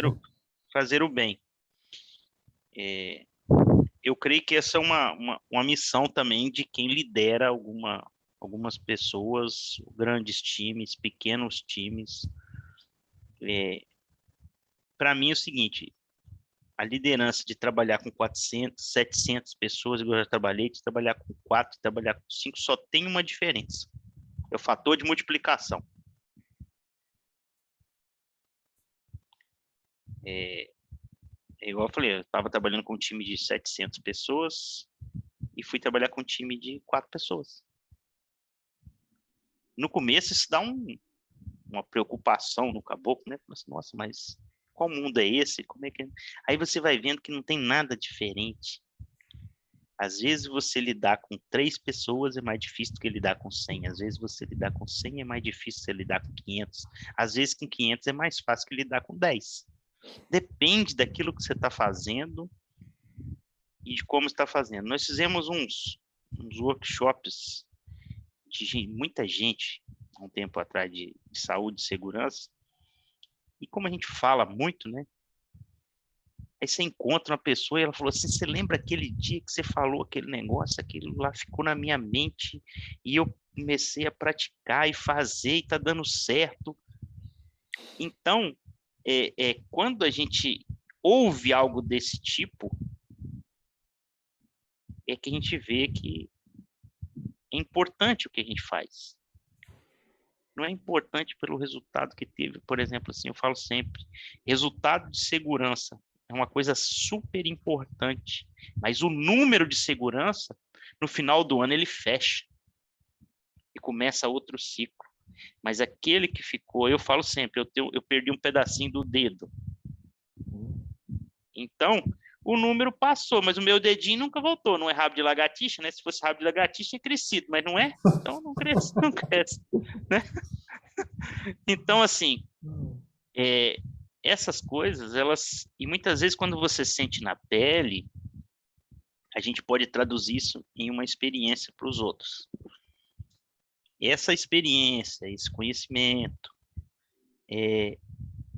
Fazer o bem. Eu creio que essa é uma missão também de quem lidera algumas pessoas, grandes times, pequenos times. Para mim é o seguinte, a liderança de trabalhar com 400, 700 pessoas, igual eu já trabalhei, de trabalhar com 4, de trabalhar com 5, só tem uma diferença. É o fator de multiplicação. Igual eu falei, eu estava trabalhando com um time de 700 pessoas e fui trabalhar com um time de 4 pessoas. No começo, isso dá uma preocupação no caboclo, né? Assim, nossa, mas qual mundo é esse? Como é que é? Aí você vai vendo que não tem nada diferente. Às vezes você lidar com 3 pessoas é mais difícil do que lidar com 100. Às vezes você lidar com 100 é mais difícil do que lidar com 500. Às vezes com 500 é mais fácil que lidar com 10. Depende daquilo que você está fazendo e de como está fazendo. Nós fizemos uns workshops de muita gente há um tempo atrás de saúde e segurança. E como a gente fala muito, né? Aí você encontra uma pessoa e ela falou assim, você lembra aquele dia que você falou aquele negócio? Aquilo lá ficou na minha mente e eu comecei a praticar e fazer e está dando certo. Então, quando a gente ouve algo desse tipo, é que a gente vê que é importante o que a gente faz. Não é importante pelo resultado que teve. Por exemplo, assim, eu falo sempre, resultado de segurança é uma coisa super importante, mas o número de segurança, no final do ano, ele fecha e começa outro ciclo. Mas aquele que ficou, eu falo sempre, eu perdi um pedacinho do dedo. Então, o número passou, mas o meu dedinho nunca voltou. Não é rabo de lagartixa, né? Se fosse rabo de lagartixa, é crescido, mas não é. Então, não cresce, não cresce. Né? Então, assim, essas coisas, elas... E muitas vezes, quando você sente na pele, a gente pode traduzir isso em uma experiência para os outros. Essa experiência, esse conhecimento,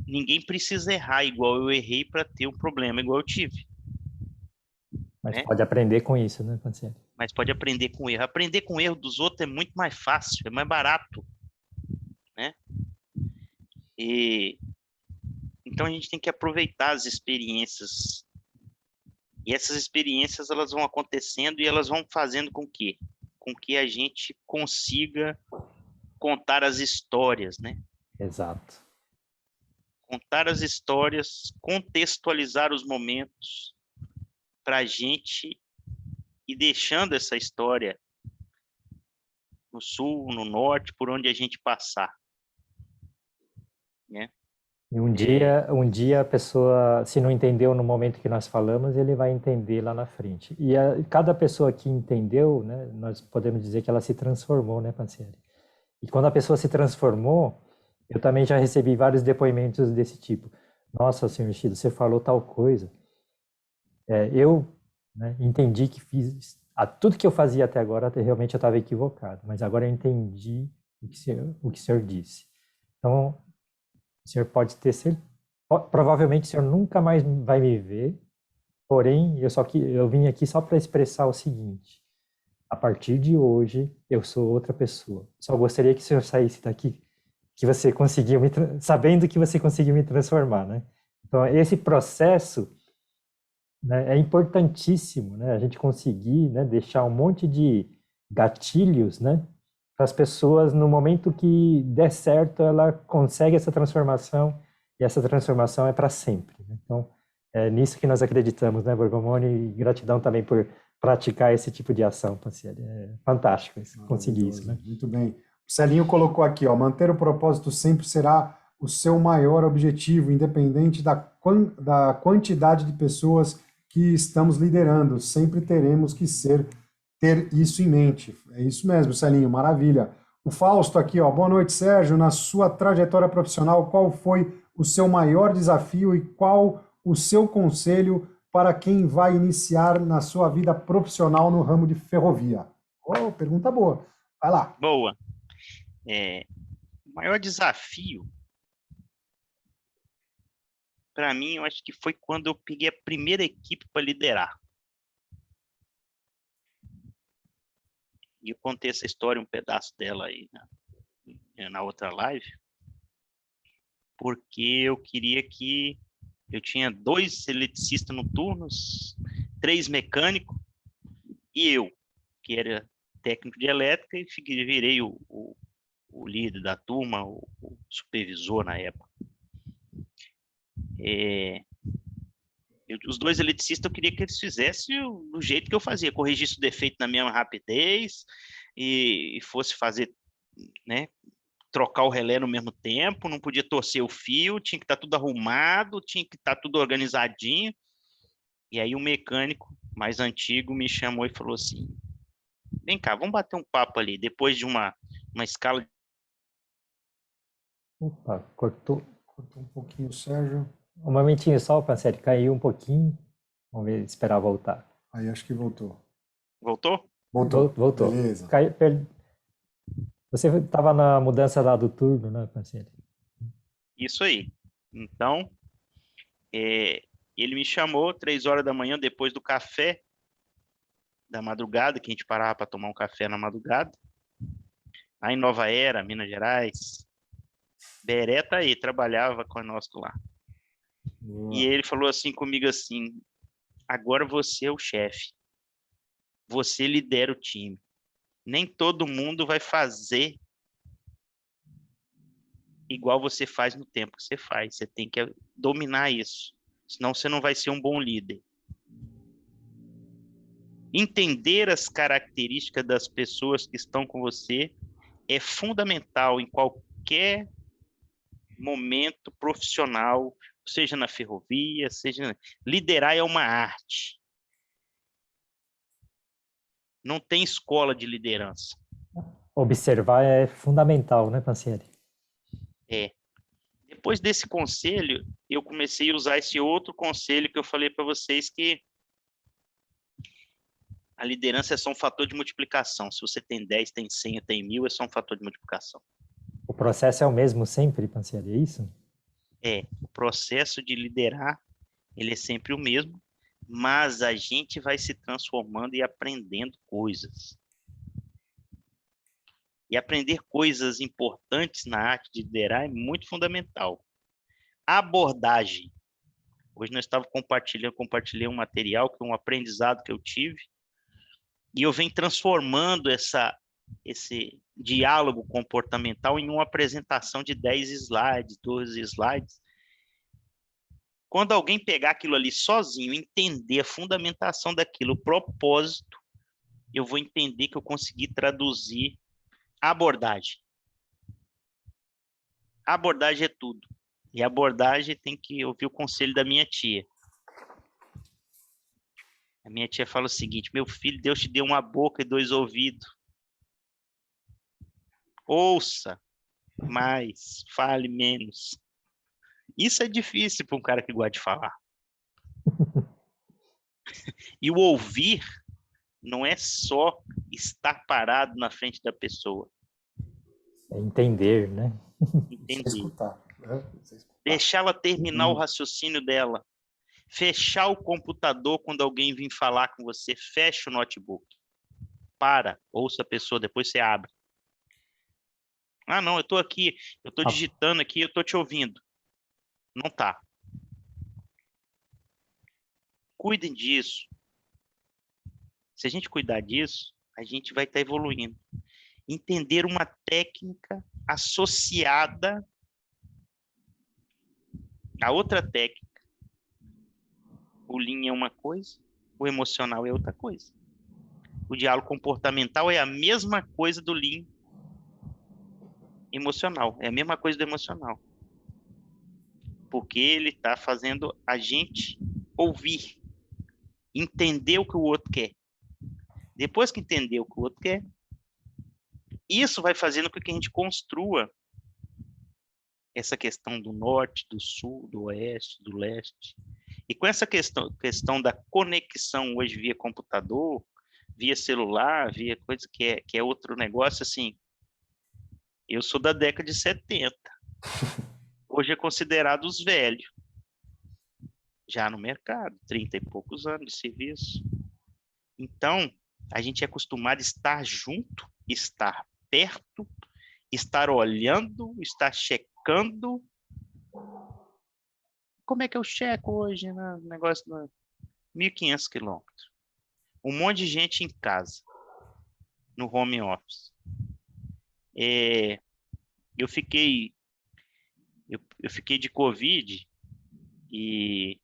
ninguém precisa errar igual eu errei para ter um problema igual eu tive. Mas né? pode aprender com isso, né, Pancieri? Mas pode aprender com erro. Aprender com erro dos outros é muito mais fácil, é mais barato. Né? Então a gente tem que aproveitar as experiências. E essas experiências elas vão acontecendo e elas vão fazendo com que a gente consiga contar as histórias, né? Exato. Contar as histórias, contextualizar os momentos para a gente ir deixando essa história no sul, no norte, por onde a gente passar. Né? E um dia a pessoa, se não entendeu no momento que nós falamos, ele vai entender lá na frente. E cada pessoa que entendeu, né, nós podemos dizer que ela se transformou, né, Pancieri? E quando a pessoa se transformou, eu também já recebi vários depoimentos desse tipo. Nossa, senhor Chido, você falou tal coisa. Eu entendi que tudo que eu fazia até agora, realmente eu estava equivocado. Mas agora eu entendi o que o senhor disse. Então, o senhor pode ter certeza. Provavelmente o senhor nunca mais vai me ver. Porém, eu vim aqui só para expressar o seguinte. A partir de hoje, eu sou outra pessoa. Só gostaria que o senhor saísse daqui que você conseguiu sabendo que você conseguiu me transformar, né? Então, esse processo, né, é importantíssimo, né? A gente conseguir, né, deixar um monte de gatilhos, né, para as pessoas, no momento que der certo, ela consegue essa transformação, e essa transformação é para sempre. Né? Então, É nisso que nós acreditamos, né, Borgomoni? E gratidão também por praticar esse tipo de ação, Pancieri. É fantástico conseguir isso, né? Muito bem. O Celinho colocou aqui, ó, manter o propósito sempre será o seu maior objetivo, independente da quantidade de pessoas que estamos liderando. Sempre teremos que ter isso em mente. É isso mesmo, Celinho, maravilha. O Fausto aqui, ó, boa noite, Sérgio. Na sua trajetória profissional, qual foi o seu maior desafio e qual o seu conselho para quem vai iniciar na sua vida profissional no ramo de ferrovia? Oh, pergunta boa. Vai lá. Boa. O maior desafio, para mim, eu acho que foi quando eu peguei a primeira equipe para liderar. E eu contei essa história, um pedaço dela aí na outra live, porque eu queria que eu tinha 2 eletricistas no turno, 3 mecânicos e eu, que era técnico de elétrica, e virei o líder da turma, o supervisor na época. Os 2 eletricistas, eu queria que eles fizessem do jeito que eu fazia, corrigisse o defeito na mesma rapidez e fosse fazer, né, trocar o relé no mesmo tempo, não podia torcer o fio, tinha que estar tudo arrumado, tinha que estar tudo organizadinho. E aí o mecânico mais antigo me chamou e falou assim, vem cá, vamos bater um papo ali, depois de uma escala... Opa, cortou um pouquinho, Sérgio. Um momentinho só, Pancieri, caiu um pouquinho. Vamos ver, esperar voltar. Aí acho que voltou. Voltou? Voltou. Beleza. Você estava na mudança lá do turno, né, Pancieri? Isso aí. Então, ele me chamou 3 horas da manhã, depois do café da madrugada, que a gente parava para tomar um café na madrugada, lá em Nova Era, Minas Gerais. Beré tá aí, trabalhava conosco lá. E ele falou assim comigo assim, agora você é o chefe. Você lidera o time. Nem todo mundo vai fazer igual você faz no tempo que você faz. Você tem que dominar isso. Senão você não vai ser um bom líder. Entender as características das pessoas que estão com você é fundamental em qualquer momento profissional, seja na ferrovia, seja... Liderar é uma arte. Não tem escola de liderança. Observar é fundamental, né, Pancieri? Depois desse conselho, eu comecei a usar esse outro conselho que eu falei para vocês, que a liderança é só um fator de multiplicação. Se você tem 10, tem 100, tem 1000, é só um fator de multiplicação. O processo é o mesmo sempre, Pancieri, é isso? O processo de liderar, ele é sempre o mesmo, mas a gente vai se transformando e aprendendo coisas. E aprender coisas importantes na arte de liderar é muito fundamental. A abordagem. Hoje nós estávamos compartilhei um material, que é um aprendizado que eu tive, e eu venho transformando esse diálogo comportamental em uma apresentação de 10 slides, 12 slides. Quando alguém pegar aquilo ali sozinho, entender a fundamentação daquilo, o propósito, eu vou entender que eu consegui traduzir a abordagem. A abordagem é tudo. E a abordagem tem que ouvir o conselho da minha tia. A minha tia fala o seguinte, meu filho, Deus te deu uma boca e 2 ouvidos. Ouça mais, fale menos. Isso é difícil para um cara que gosta de falar. E o ouvir não é só estar parado na frente da pessoa. É entender, né? Entender. Escutar. Deixar ela terminar o raciocínio dela. Fechar o computador quando alguém vir falar com você. Fecha o notebook. Para, ouça a pessoa, depois você abre. Ah, não, eu estou aqui, eu estou digitando aqui, eu estou te ouvindo. Não tá. Cuidem disso. Se a gente cuidar disso, a gente vai estar evoluindo. Entender uma técnica associada a outra técnica. O Lean é uma coisa, o emocional é outra coisa. O diálogo comportamental é a mesma coisa do Lean emocional, é a mesma coisa do emocional. Porque ele está fazendo a gente ouvir, entender o que o outro quer. Depois que entender o que o outro quer, isso vai fazendo com que a gente construa essa questão do norte, do sul, do oeste, do leste. E com essa questão da conexão hoje via computador, via celular, via coisa que é outro negócio, assim, eu sou da década de 70. Hoje é considerado os velhos. Já no mercado, 30 e poucos anos de serviço. Então, a gente é acostumado a estar junto, estar perto, estar olhando, estar checando. Como é que eu checo hoje, né? Negócio de 1.500 quilômetros. Um monte de gente em casa, no home office. Eu fiquei de Covid e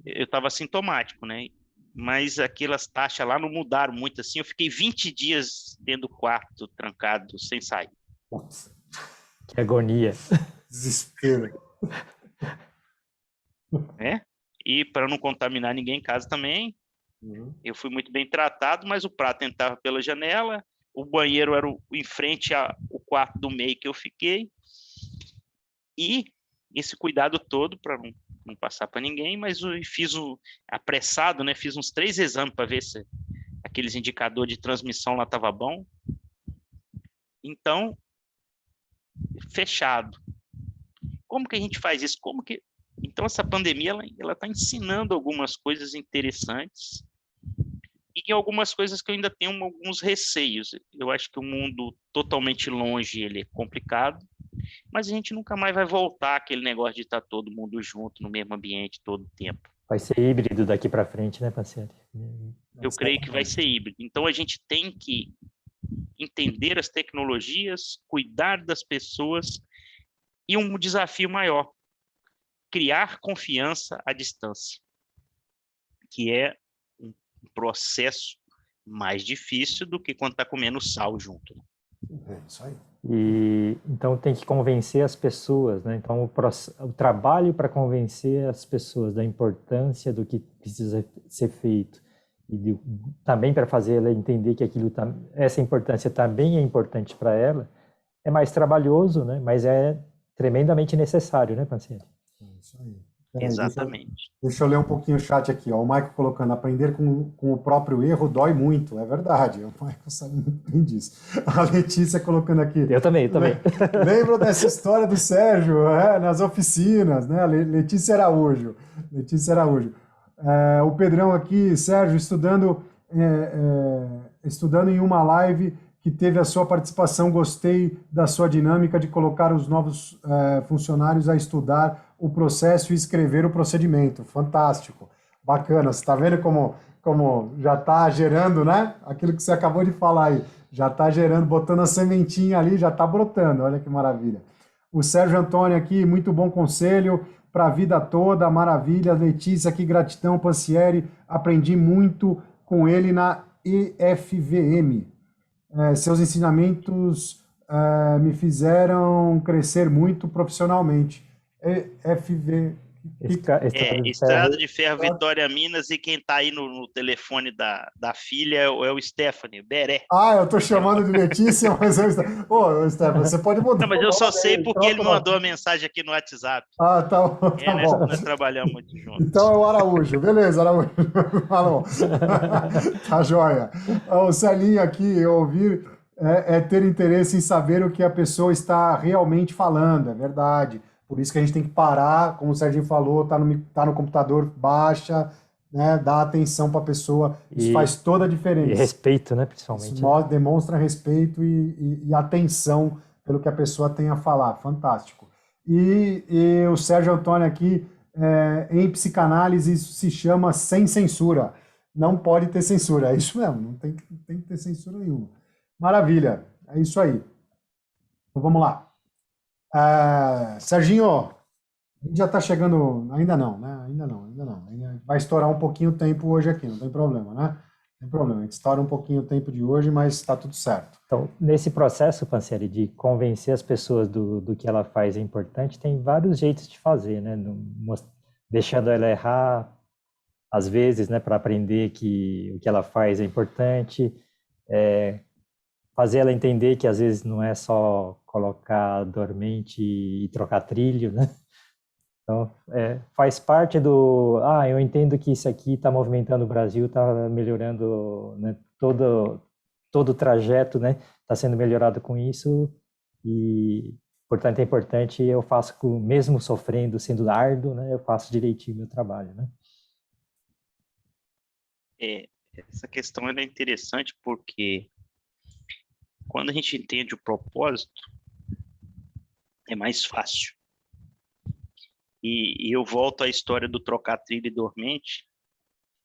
eu estava sintomático, né? Mas aquelas taxas lá não mudaram muito assim. Eu fiquei 20 dias dentro do quarto, trancado, sem sair. Nossa, Que agonia. desespero. E para não contaminar ninguém em casa também, eu fui muito bem tratado, mas o prato entrava pela janela, o banheiro era em frente ao quarto do meio que eu fiquei. E esse cuidado todo para não passar para ninguém, mas eu fiz apressado, né? Fiz uns 3 exames para ver se aqueles indicadores de transmissão lá estavam bom. Então, fechado. Como que a gente faz isso? Então, essa pandemia ela está ensinando algumas coisas interessantes e algumas coisas que eu ainda tenho alguns receios. Eu acho que o mundo totalmente longe ele é complicado, mas a gente nunca mais vai voltar àquele negócio de estar todo mundo junto no mesmo ambiente todo o tempo. Vai ser híbrido daqui para frente, né, paciente? Eu creio que vai ser híbrido. Então, a gente tem que entender as tecnologias, cuidar das pessoas e um desafio maior, criar confiança à distância, que é um processo mais difícil do que quando está comendo sal junto. É isso aí. E então tem que convencer as pessoas, né? Então o trabalho para convencer as pessoas da importância do que precisa ser feito e também para fazer ela entender que essa importância também é importante para ela, é mais trabalhoso, né? Mas é tremendamente necessário, né, paciente? É isso aí. Exatamente. Deixa eu ler um pouquinho o chat aqui. Ó. O Michael colocando, aprender com o próprio erro dói muito. É verdade. O Michael sabe muito bem disso. A Letícia colocando aqui. Eu também. Lembro dessa história do Sérgio nas oficinas, né? Letícia Araújo. O Pedrão aqui, Sérgio, estudando em uma live que teve a sua participação. Gostei da sua dinâmica de colocar os novos funcionários a estudar o processo e escrever o procedimento. Fantástico. Bacana. Você está vendo como já está gerando, né? Aquilo que você acabou de falar aí. Já está gerando, botando a sementinha ali, já está brotando. Olha que maravilha. O Sérgio Antônio aqui, muito bom conselho para a vida toda. Maravilha. Letícia aqui, gratidão, Pancieri. Aprendi muito com ele na EFVM. Seus ensinamentos me fizeram crescer muito profissionalmente. Estrada de Ferro Vitória Minas, e quem está aí no telefone da filha é o Stephanie Beré. Eu estou chamando de Letícia, mas Stephanie, você pode mudar. Não, mas eu só sei porque ele mandou a mensagem aqui no WhatsApp. Tá bom. Nós trabalhamos muito juntos. Então é o Araújo, beleza, Araújo. Falou. Tá joia. O Celinho aqui, ouvir ter interesse em saber o que a pessoa está realmente falando, é verdade. Por isso que a gente tem que parar, como o Serginho falou, tá no computador, baixa, né, dá atenção para a pessoa, isso faz toda a diferença. E respeito, né, principalmente. Isso demonstra respeito e atenção pelo que a pessoa tem a falar, fantástico. E o Sérgio Antônio aqui, em psicanálise, isso se chama sem censura. Não pode ter censura, é isso mesmo, não tem que ter censura nenhuma. Maravilha, é isso aí. Então vamos lá. Serginho, a gente já está chegando, ainda não, né? Ainda vai estourar um pouquinho o tempo hoje aqui, não tem problema, né? Não tem problema, a gente estoura um pouquinho o tempo de hoje, mas está tudo certo. Então, nesse processo, Pansieri, de convencer as pessoas do que ela faz é importante, tem vários jeitos de fazer, né? Deixando ela errar, às vezes, né, para aprender que o que ela faz é importante, fazer ela entender que às vezes não é só colocar dormente e trocar trilho, né? Então, faz parte eu entendo que isso aqui está movimentando o Brasil, está melhorando, né, todo o trajeto, né, está sendo melhorado com isso e, portanto, é importante, eu faço, mesmo sofrendo, sendo árduo, né, eu faço direitinho o meu trabalho, né? Essa questão é interessante porque quando a gente entende o propósito, é mais fácil. E eu volto à história do trocar trilho e dormente,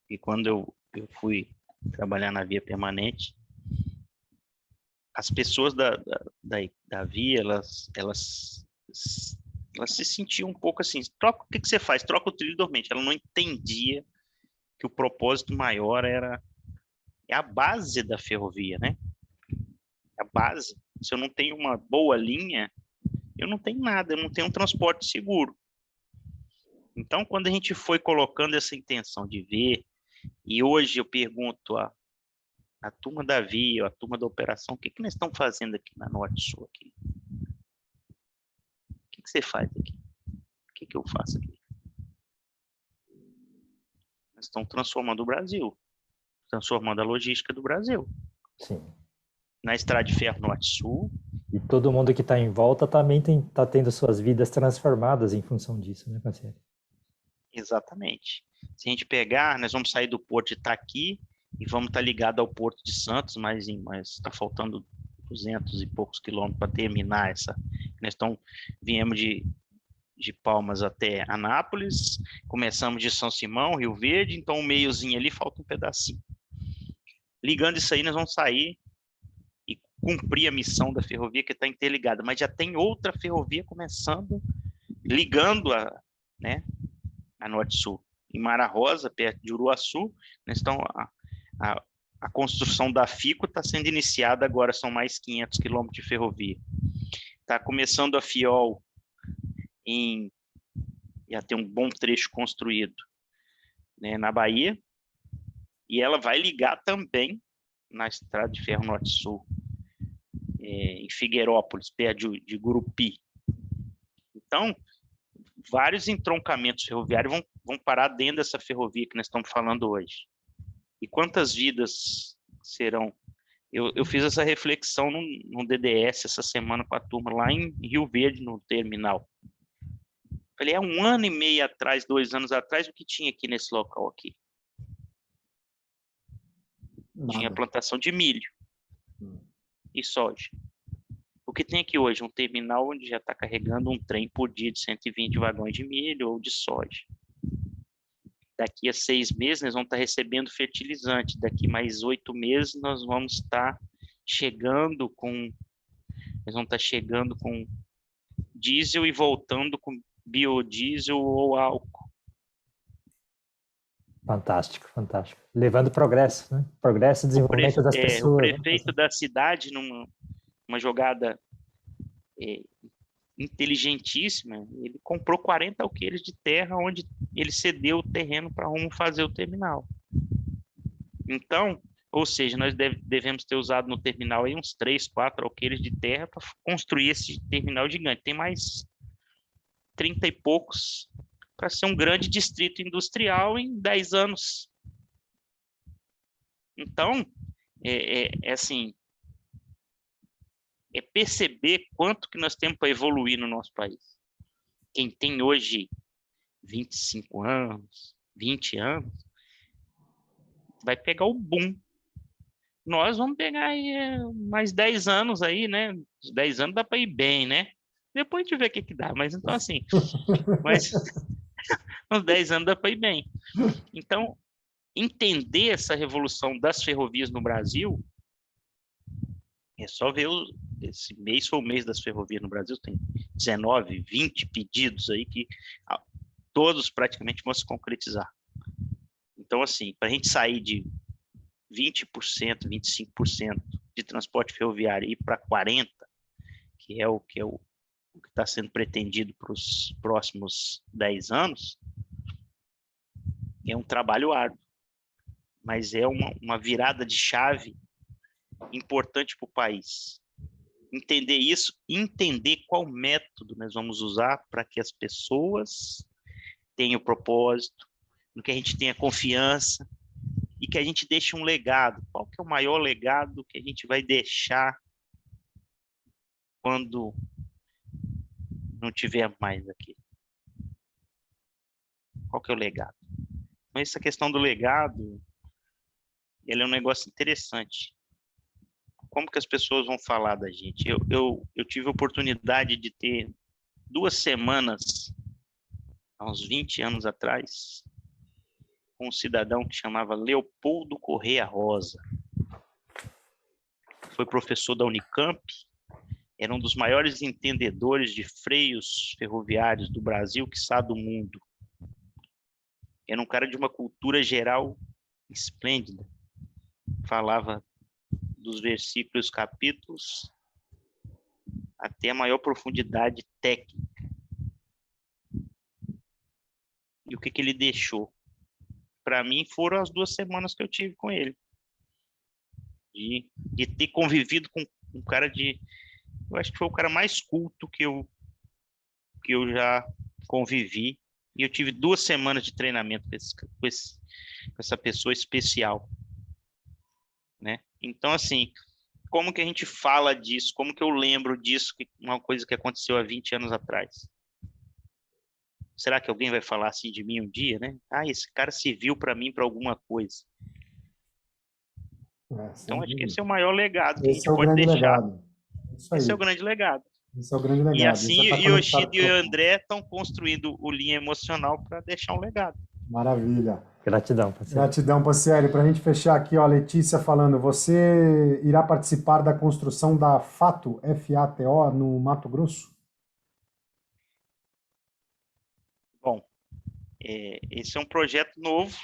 e quando eu fui trabalhar na Via Permanente, as pessoas da Via, elas se sentiam um pouco assim, o que você faz? Troca o trilho e dormente. Ela não entendia que o propósito maior é a base da ferrovia, né? A base. Se eu não tenho uma boa linha, eu não tenho nada, eu não tenho um transporte seguro. Então, quando a gente foi colocando essa intenção de ver, e hoje eu pergunto a turma da Via, a turma da operação, o que nós estamos fazendo aqui na Norte Sul? Aqui? O que você faz aqui? O que eu faço aqui? Nós estamos transformando o Brasil, transformando a logística do Brasil. Sim. Na Estrada de Ferro Norte-Sul. E todo mundo que está em volta também está tendo suas vidas transformadas em função disso, né, parceiro? Exatamente. Se a gente pegar, nós vamos sair do porto de Itaqui e vamos estar ligado ao porto de Santos, mas está faltando 200 e poucos quilômetros para terminar essa. Viemos de Palmas até Anápolis, começamos de São Simão, Rio Verde, então o meiozinho ali falta um pedacinho. Ligando isso aí, nós vamos sair e cumprir a missão da ferrovia que está interligada, mas já tem outra ferrovia começando, ligando a Norte-Sul. Em Mara Rosa, perto de Uruaçu, a construção da FICO está sendo iniciada agora, são mais 500 quilômetros de ferrovia. Está começando a FIOL, já tem um bom trecho construído, né, na Bahia, e ela vai ligar também na Estrada de Ferro Norte-Sul, em Figueirópolis, perto de Gurupi. Então, vários entroncamentos ferroviários vão parar dentro dessa ferrovia que nós estamos falando hoje. E quantas vidas serão? Eu fiz essa reflexão no DDS essa semana com a turma lá em Rio Verde, no terminal. Falei, há 1 ano e meio atrás, 2 anos atrás, o que tinha aqui nesse local aqui? Nada. Tinha plantação de milho e soja. O que tem aqui hoje? Um terminal onde já está carregando um trem por dia de 120 vagões de milho ou de soja. Daqui a 6 meses, nós vamos estar recebendo fertilizante. Daqui mais 8 meses, nós vamos estar chegando com diesel e voltando com biodiesel ou álcool. Fantástico, fantástico. Levando progresso, né? Progresso e desenvolvimento das pessoas. O prefeito da cidade, numa jogada inteligentíssima, ele comprou 40 alqueires de terra, onde ele cedeu o terreno para fazer o terminal. Então, ou seja, nós devemos ter usado no terminal aí uns 3, 4 alqueires de terra para construir esse terminal gigante. Tem mais 30 e poucos para ser um grande distrito industrial em 10 anos. Então, assim, é perceber quanto que nós temos para evoluir no nosso país. Quem tem hoje 25 anos, 20 anos, vai pegar o boom. Nós vamos pegar aí, mais 10 anos aí, né? 10 anos dá para ir bem, né? Depois a gente vê o que dá, mas então assim, uns 10 anos dá para ir bem. Então, entender essa revolução das ferrovias no Brasil, é só ver esse mês foi o mês das ferrovias no Brasil, tem 19, 20 pedidos aí que todos praticamente vão se concretizar. Então, assim, para a gente sair de 20%, 25% de transporte ferroviário e ir para 40%, que é o que está sendo pretendido para os próximos 10 anos, é um trabalho árduo, mas é uma virada de chave importante para o país. Entender isso, entender qual método nós vamos usar para que as pessoas tenham propósito, no que a gente tenha confiança e que a gente deixe um legado. Qual que é o maior legado que a gente vai deixar quando não tiver mais aqui? Qual que é o legado? Então, essa questão do legado, ele é um negócio interessante. Como que as pessoas vão falar da gente? Eu tive a oportunidade de ter 2 semanas, há uns 20 anos atrás, com um cidadão que chamava Leopoldo Correia Rosa. Foi professor da Unicamp, era um dos maiores entendedores de freios ferroviários do Brasil, quiçá do mundo. Era um cara de uma cultura geral esplêndida. Falava dos versículos, capítulos, até a maior profundidade técnica. E o que ele deixou? Para mim, foram as 2 semanas que eu tive com ele. De ter convivido com um cara de... Eu acho que foi o cara mais culto que eu já convivi. E eu tive 2 semanas de treinamento com essa pessoa especial, né? Então, assim, como que a gente fala disso? Como que eu lembro disso? Uma coisa que aconteceu há 20 anos atrás. Será que alguém vai falar assim de mim um dia, né? Ah, esse cara serviu para mim para alguma coisa. Então, acho que esse é o maior legado que a gente pode deixar. Isso Esse aí. é o grande legado. Esse é o grande legado. E assim, Isso tá Yoshida e o conectado. André estão construindo o Linha Emocional para deixar um legado. Maravilha. Gratidão, parceiro. Gratidão, Pancieri. Para a gente fechar aqui, ó, a Letícia falando, você irá participar da construção da FATO, F-A-T-O, no Mato Grosso? Bom, esse é um projeto novo.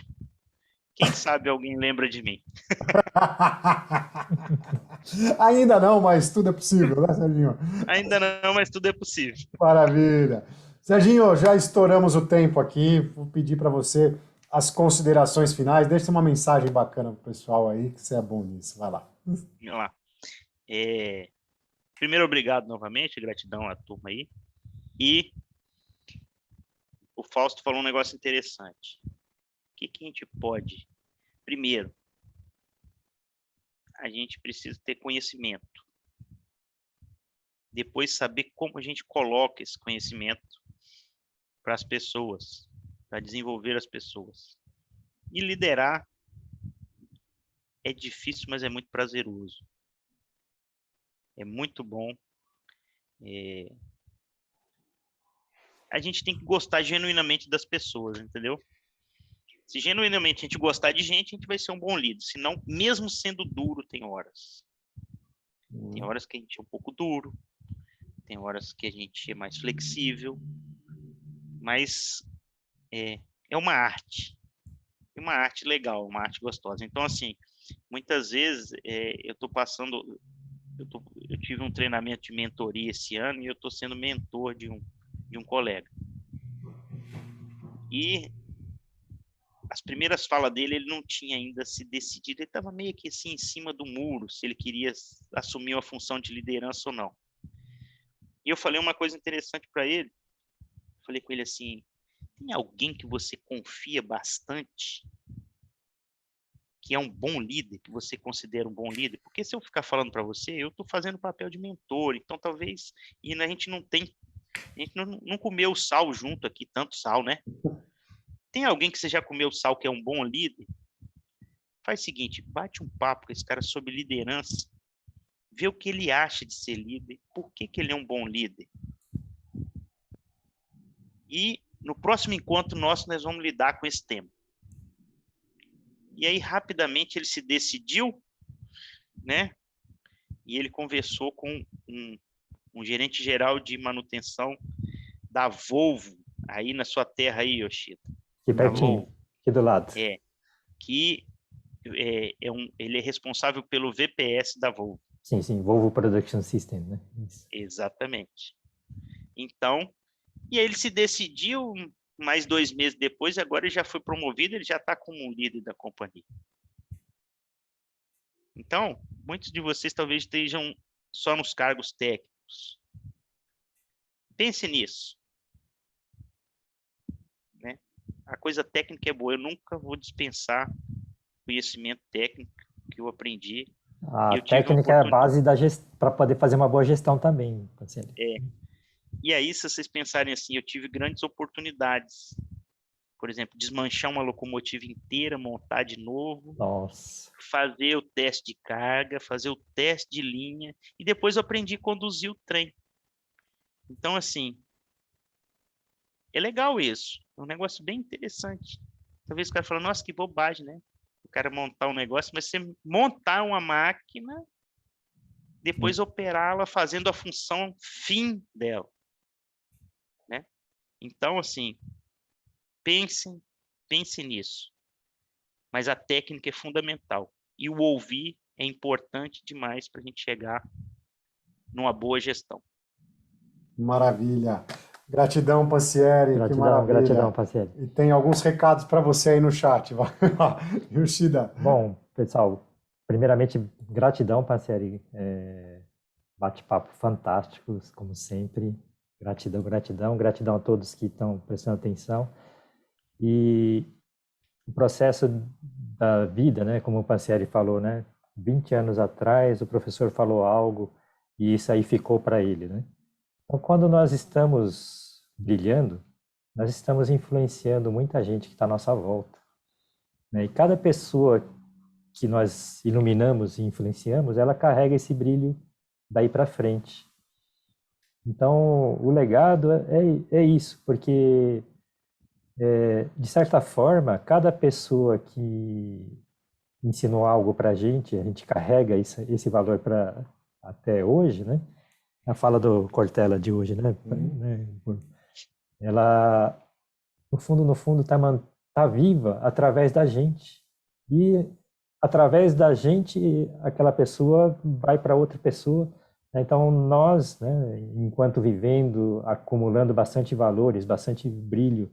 Quem sabe alguém lembra de mim. Ainda não, mas tudo é possível, né, Serginho? Ainda não, mas tudo é possível. Maravilha. Serginho, já estouramos o tempo aqui. Vou pedir para você as considerações finais. Deixa uma mensagem bacana pro pessoal aí, que você é bom nisso. Vai lá. Vamos lá. Primeiro, obrigado novamente, gratidão à turma aí. E o Fausto falou um negócio interessante. O que a gente pode? Primeiro, a gente precisa ter conhecimento. Depois, saber como a gente coloca esse conhecimento para as pessoas, para desenvolver as pessoas. E liderar é difícil, mas é muito prazeroso. É muito bom. A gente tem que gostar genuinamente das pessoas, entendeu? Se genuinamente a gente gostar de gente, a gente vai ser um bom líder. Senão, mesmo sendo duro, tem horas. Tem horas que a gente é um pouco duro, tem horas que a gente é mais flexível, mas é uma arte. É uma arte legal, uma arte gostosa. Então, assim, muitas vezes eu estou passando... Eu tive um treinamento de mentoria esse ano e eu estou sendo mentor de um colega. E as primeiras falas dele, ele não tinha ainda se decidido, ele estava meio que assim em cima do muro, se ele queria assumir uma função de liderança ou não. E eu falei uma coisa interessante para ele, falei com ele assim, tem alguém que você confia bastante, que é um bom líder, que você considera um bom líder? Porque se eu ficar falando para você, eu estou fazendo o papel de mentor, então talvez, e a gente não comeu sal junto aqui, tanto sal, né? Tem alguém que você já comeu sal que é um bom líder? Faz o seguinte, bate um papo com esse cara sobre liderança, vê o que ele acha de ser líder, por que ele é um bom líder. E no próximo encontro nosso, nós vamos lidar com esse tema. E aí, rapidamente, ele se decidiu, né? E ele conversou com um gerente geral de manutenção da Volvo, aí na sua terra aí, Yoshida. Aqui pertinho, aqui do lado. que ele é responsável pelo VPS da Volvo. Sim, sim, Volvo Production System, né? Isso. Exatamente. Então, e aí ele se decidiu mais 2 meses depois, e agora ele já foi promovido, ele já está como líder da companhia. Então, muitos de vocês talvez estejam só nos cargos técnicos. Pense nisso. Né? A coisa técnica é boa, eu nunca vou dispensar conhecimento técnico que eu aprendi. A Eu tive técnica é a base para poder fazer uma boa gestão também, Cancieli. E aí, se vocês pensarem assim, eu tive grandes oportunidades. Por exemplo, desmanchar uma locomotiva inteira, montar de novo, Nossa. fazer o teste de carga, fazer o teste de linha, e depois eu aprendi a conduzir o trem. Então, assim, é legal isso. É um negócio bem interessante. Talvez o cara fale, nossa, que bobagem, né? O cara montar um negócio, mas você montar uma máquina, depois operá-la fazendo a função fim dela. Né? Então, assim, pense nisso. Mas a técnica é fundamental. E o ouvir é importante demais para a gente chegar numa boa gestão. Maravilha. Gratidão, Pancieri, que maravilha. Gratidão, Pancieri. E tem alguns recados para você aí no chat. Vai lá, Yoshida. Bom, pessoal, primeiramente, gratidão, Pancieri. Bate-papo fantástico, como sempre. Gratidão a todos que estão prestando atenção. E o processo da vida, né, como o Pancieri falou, né, 20 anos atrás o professor falou algo e isso aí ficou para ele, né? Então, quando nós estamos brilhando, nós estamos influenciando muita gente que está à nossa volta, né? E cada pessoa que nós iluminamos e influenciamos, ela carrega esse brilho daí para frente. Então, o legado é isso, porque, de certa forma, cada pessoa que ensinou algo para a gente carrega esse valor até hoje, né? A fala do Cortella de hoje, né? Ela, no fundo, tá viva através da gente. E, através da gente, aquela pessoa vai para outra pessoa. Então, nós, né, enquanto vivendo, acumulando bastante valores, bastante brilho,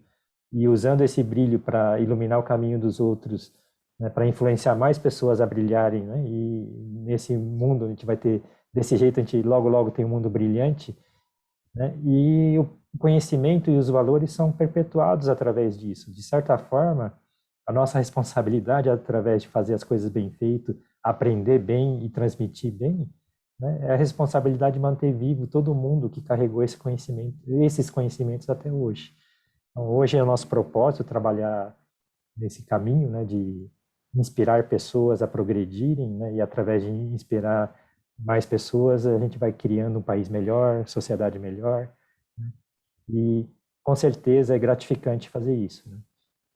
e usando esse brilho para iluminar o caminho dos outros, né, para influenciar mais pessoas a brilharem, né, e nesse mundo a gente vai ter, desse jeito a gente logo tem um mundo brilhante, né, e o conhecimento e os valores são perpetuados através disso. De certa forma, a nossa responsabilidade através de fazer as coisas bem feitas, aprender bem e transmitir bem, né, é a responsabilidade de manter vivo todo mundo que carregou esses conhecimentos até hoje. Então, hoje é o nosso propósito trabalhar nesse caminho, né, de inspirar pessoas a progredirem, né, e através de inspirar mais pessoas a gente vai criando um país melhor, sociedade melhor, né, e com certeza é gratificante fazer isso, né?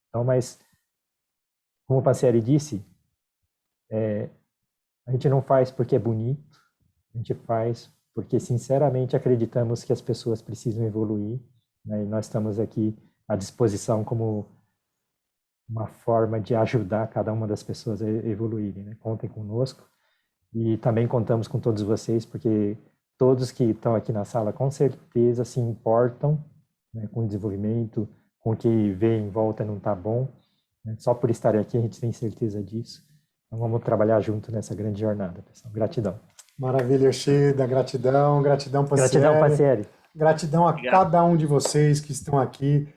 Então, mas como o Pancieri disse, a gente não faz porque é bonito, a gente faz porque sinceramente acreditamos que as pessoas precisam evoluir, né, e nós estamos aqui à disposição como uma forma de ajudar cada uma das pessoas a evoluírem, né? Contem conosco e também contamos com todos vocês, porque todos que estão aqui na sala com certeza se importam, né, com o desenvolvimento, com o que vê em volta não está bom, né? Só por estarem aqui a gente tem certeza disso. Então vamos trabalhar junto nessa grande jornada, pessoal. Gratidão. Maravilha, Yoshida. Gratidão, Pancieri. Gratidão, Pancieri. Gratidão a cada um de vocês que estão aqui,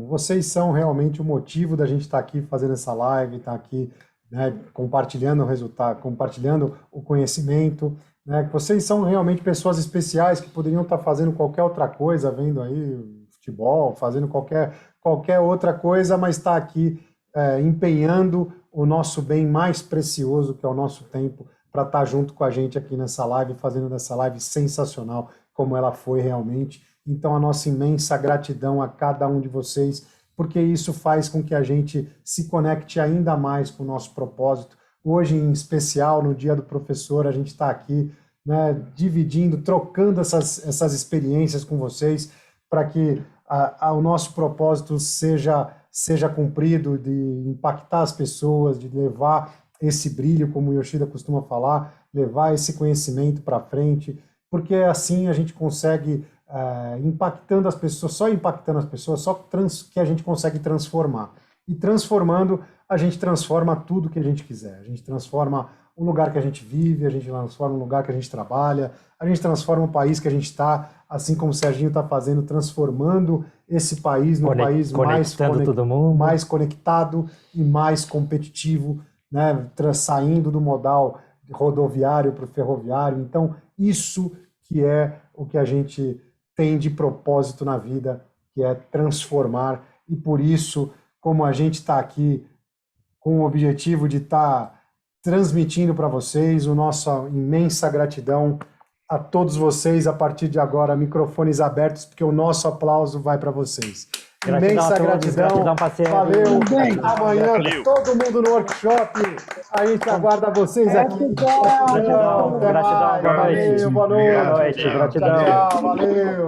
vocês são realmente o motivo da gente estar aqui fazendo essa live, estar aqui, né, compartilhando o resultado, compartilhando o conhecimento, né, que vocês são realmente pessoas especiais que poderiam estar fazendo qualquer outra coisa, vendo aí futebol, fazendo qualquer outra coisa, mas está aqui empenhando o nosso bem mais precioso, que é o nosso tempo, para estar junto com a gente aqui nessa live, fazendo dessa live sensacional, como ela foi realmente. Então, a nossa imensa gratidão a cada um de vocês, porque isso faz com que a gente se conecte ainda mais com o nosso propósito. Hoje, em especial, no Dia do Professor, a gente está aqui, né, dividindo, trocando essas experiências com vocês, para que o nosso propósito seja seja cumprido, de impactar as pessoas, de levar esse brilho, como o Yoshida costuma falar, levar esse conhecimento para frente, porque assim a gente consegue, impactando as pessoas, só impactando as pessoas, que a gente consegue transformar. E transformando, a gente transforma tudo que a gente quiser. A gente transforma o lugar que a gente vive, a gente transforma o lugar que a gente trabalha, a gente transforma o país que a gente está, assim como o Serginho está fazendo, transformando esse país num país mais conectado e mais competitivo, né? Saindo do modal rodoviário para o ferroviário. Então, isso que é o que a gente tem de propósito na vida, que é transformar, e por isso, como a gente está aqui com o objetivo de estar transmitindo para vocês a nossa imensa gratidão a todos vocês, a partir de agora, microfones abertos, porque o nosso aplauso vai para vocês. Imensa gratidão, valeu, amanhã todo mundo no workshop, a gente aguarda vocês aqui. Gratidão, boa noite. Valeu, boa noite. Boa noite, gratidão. Tchau, valeu.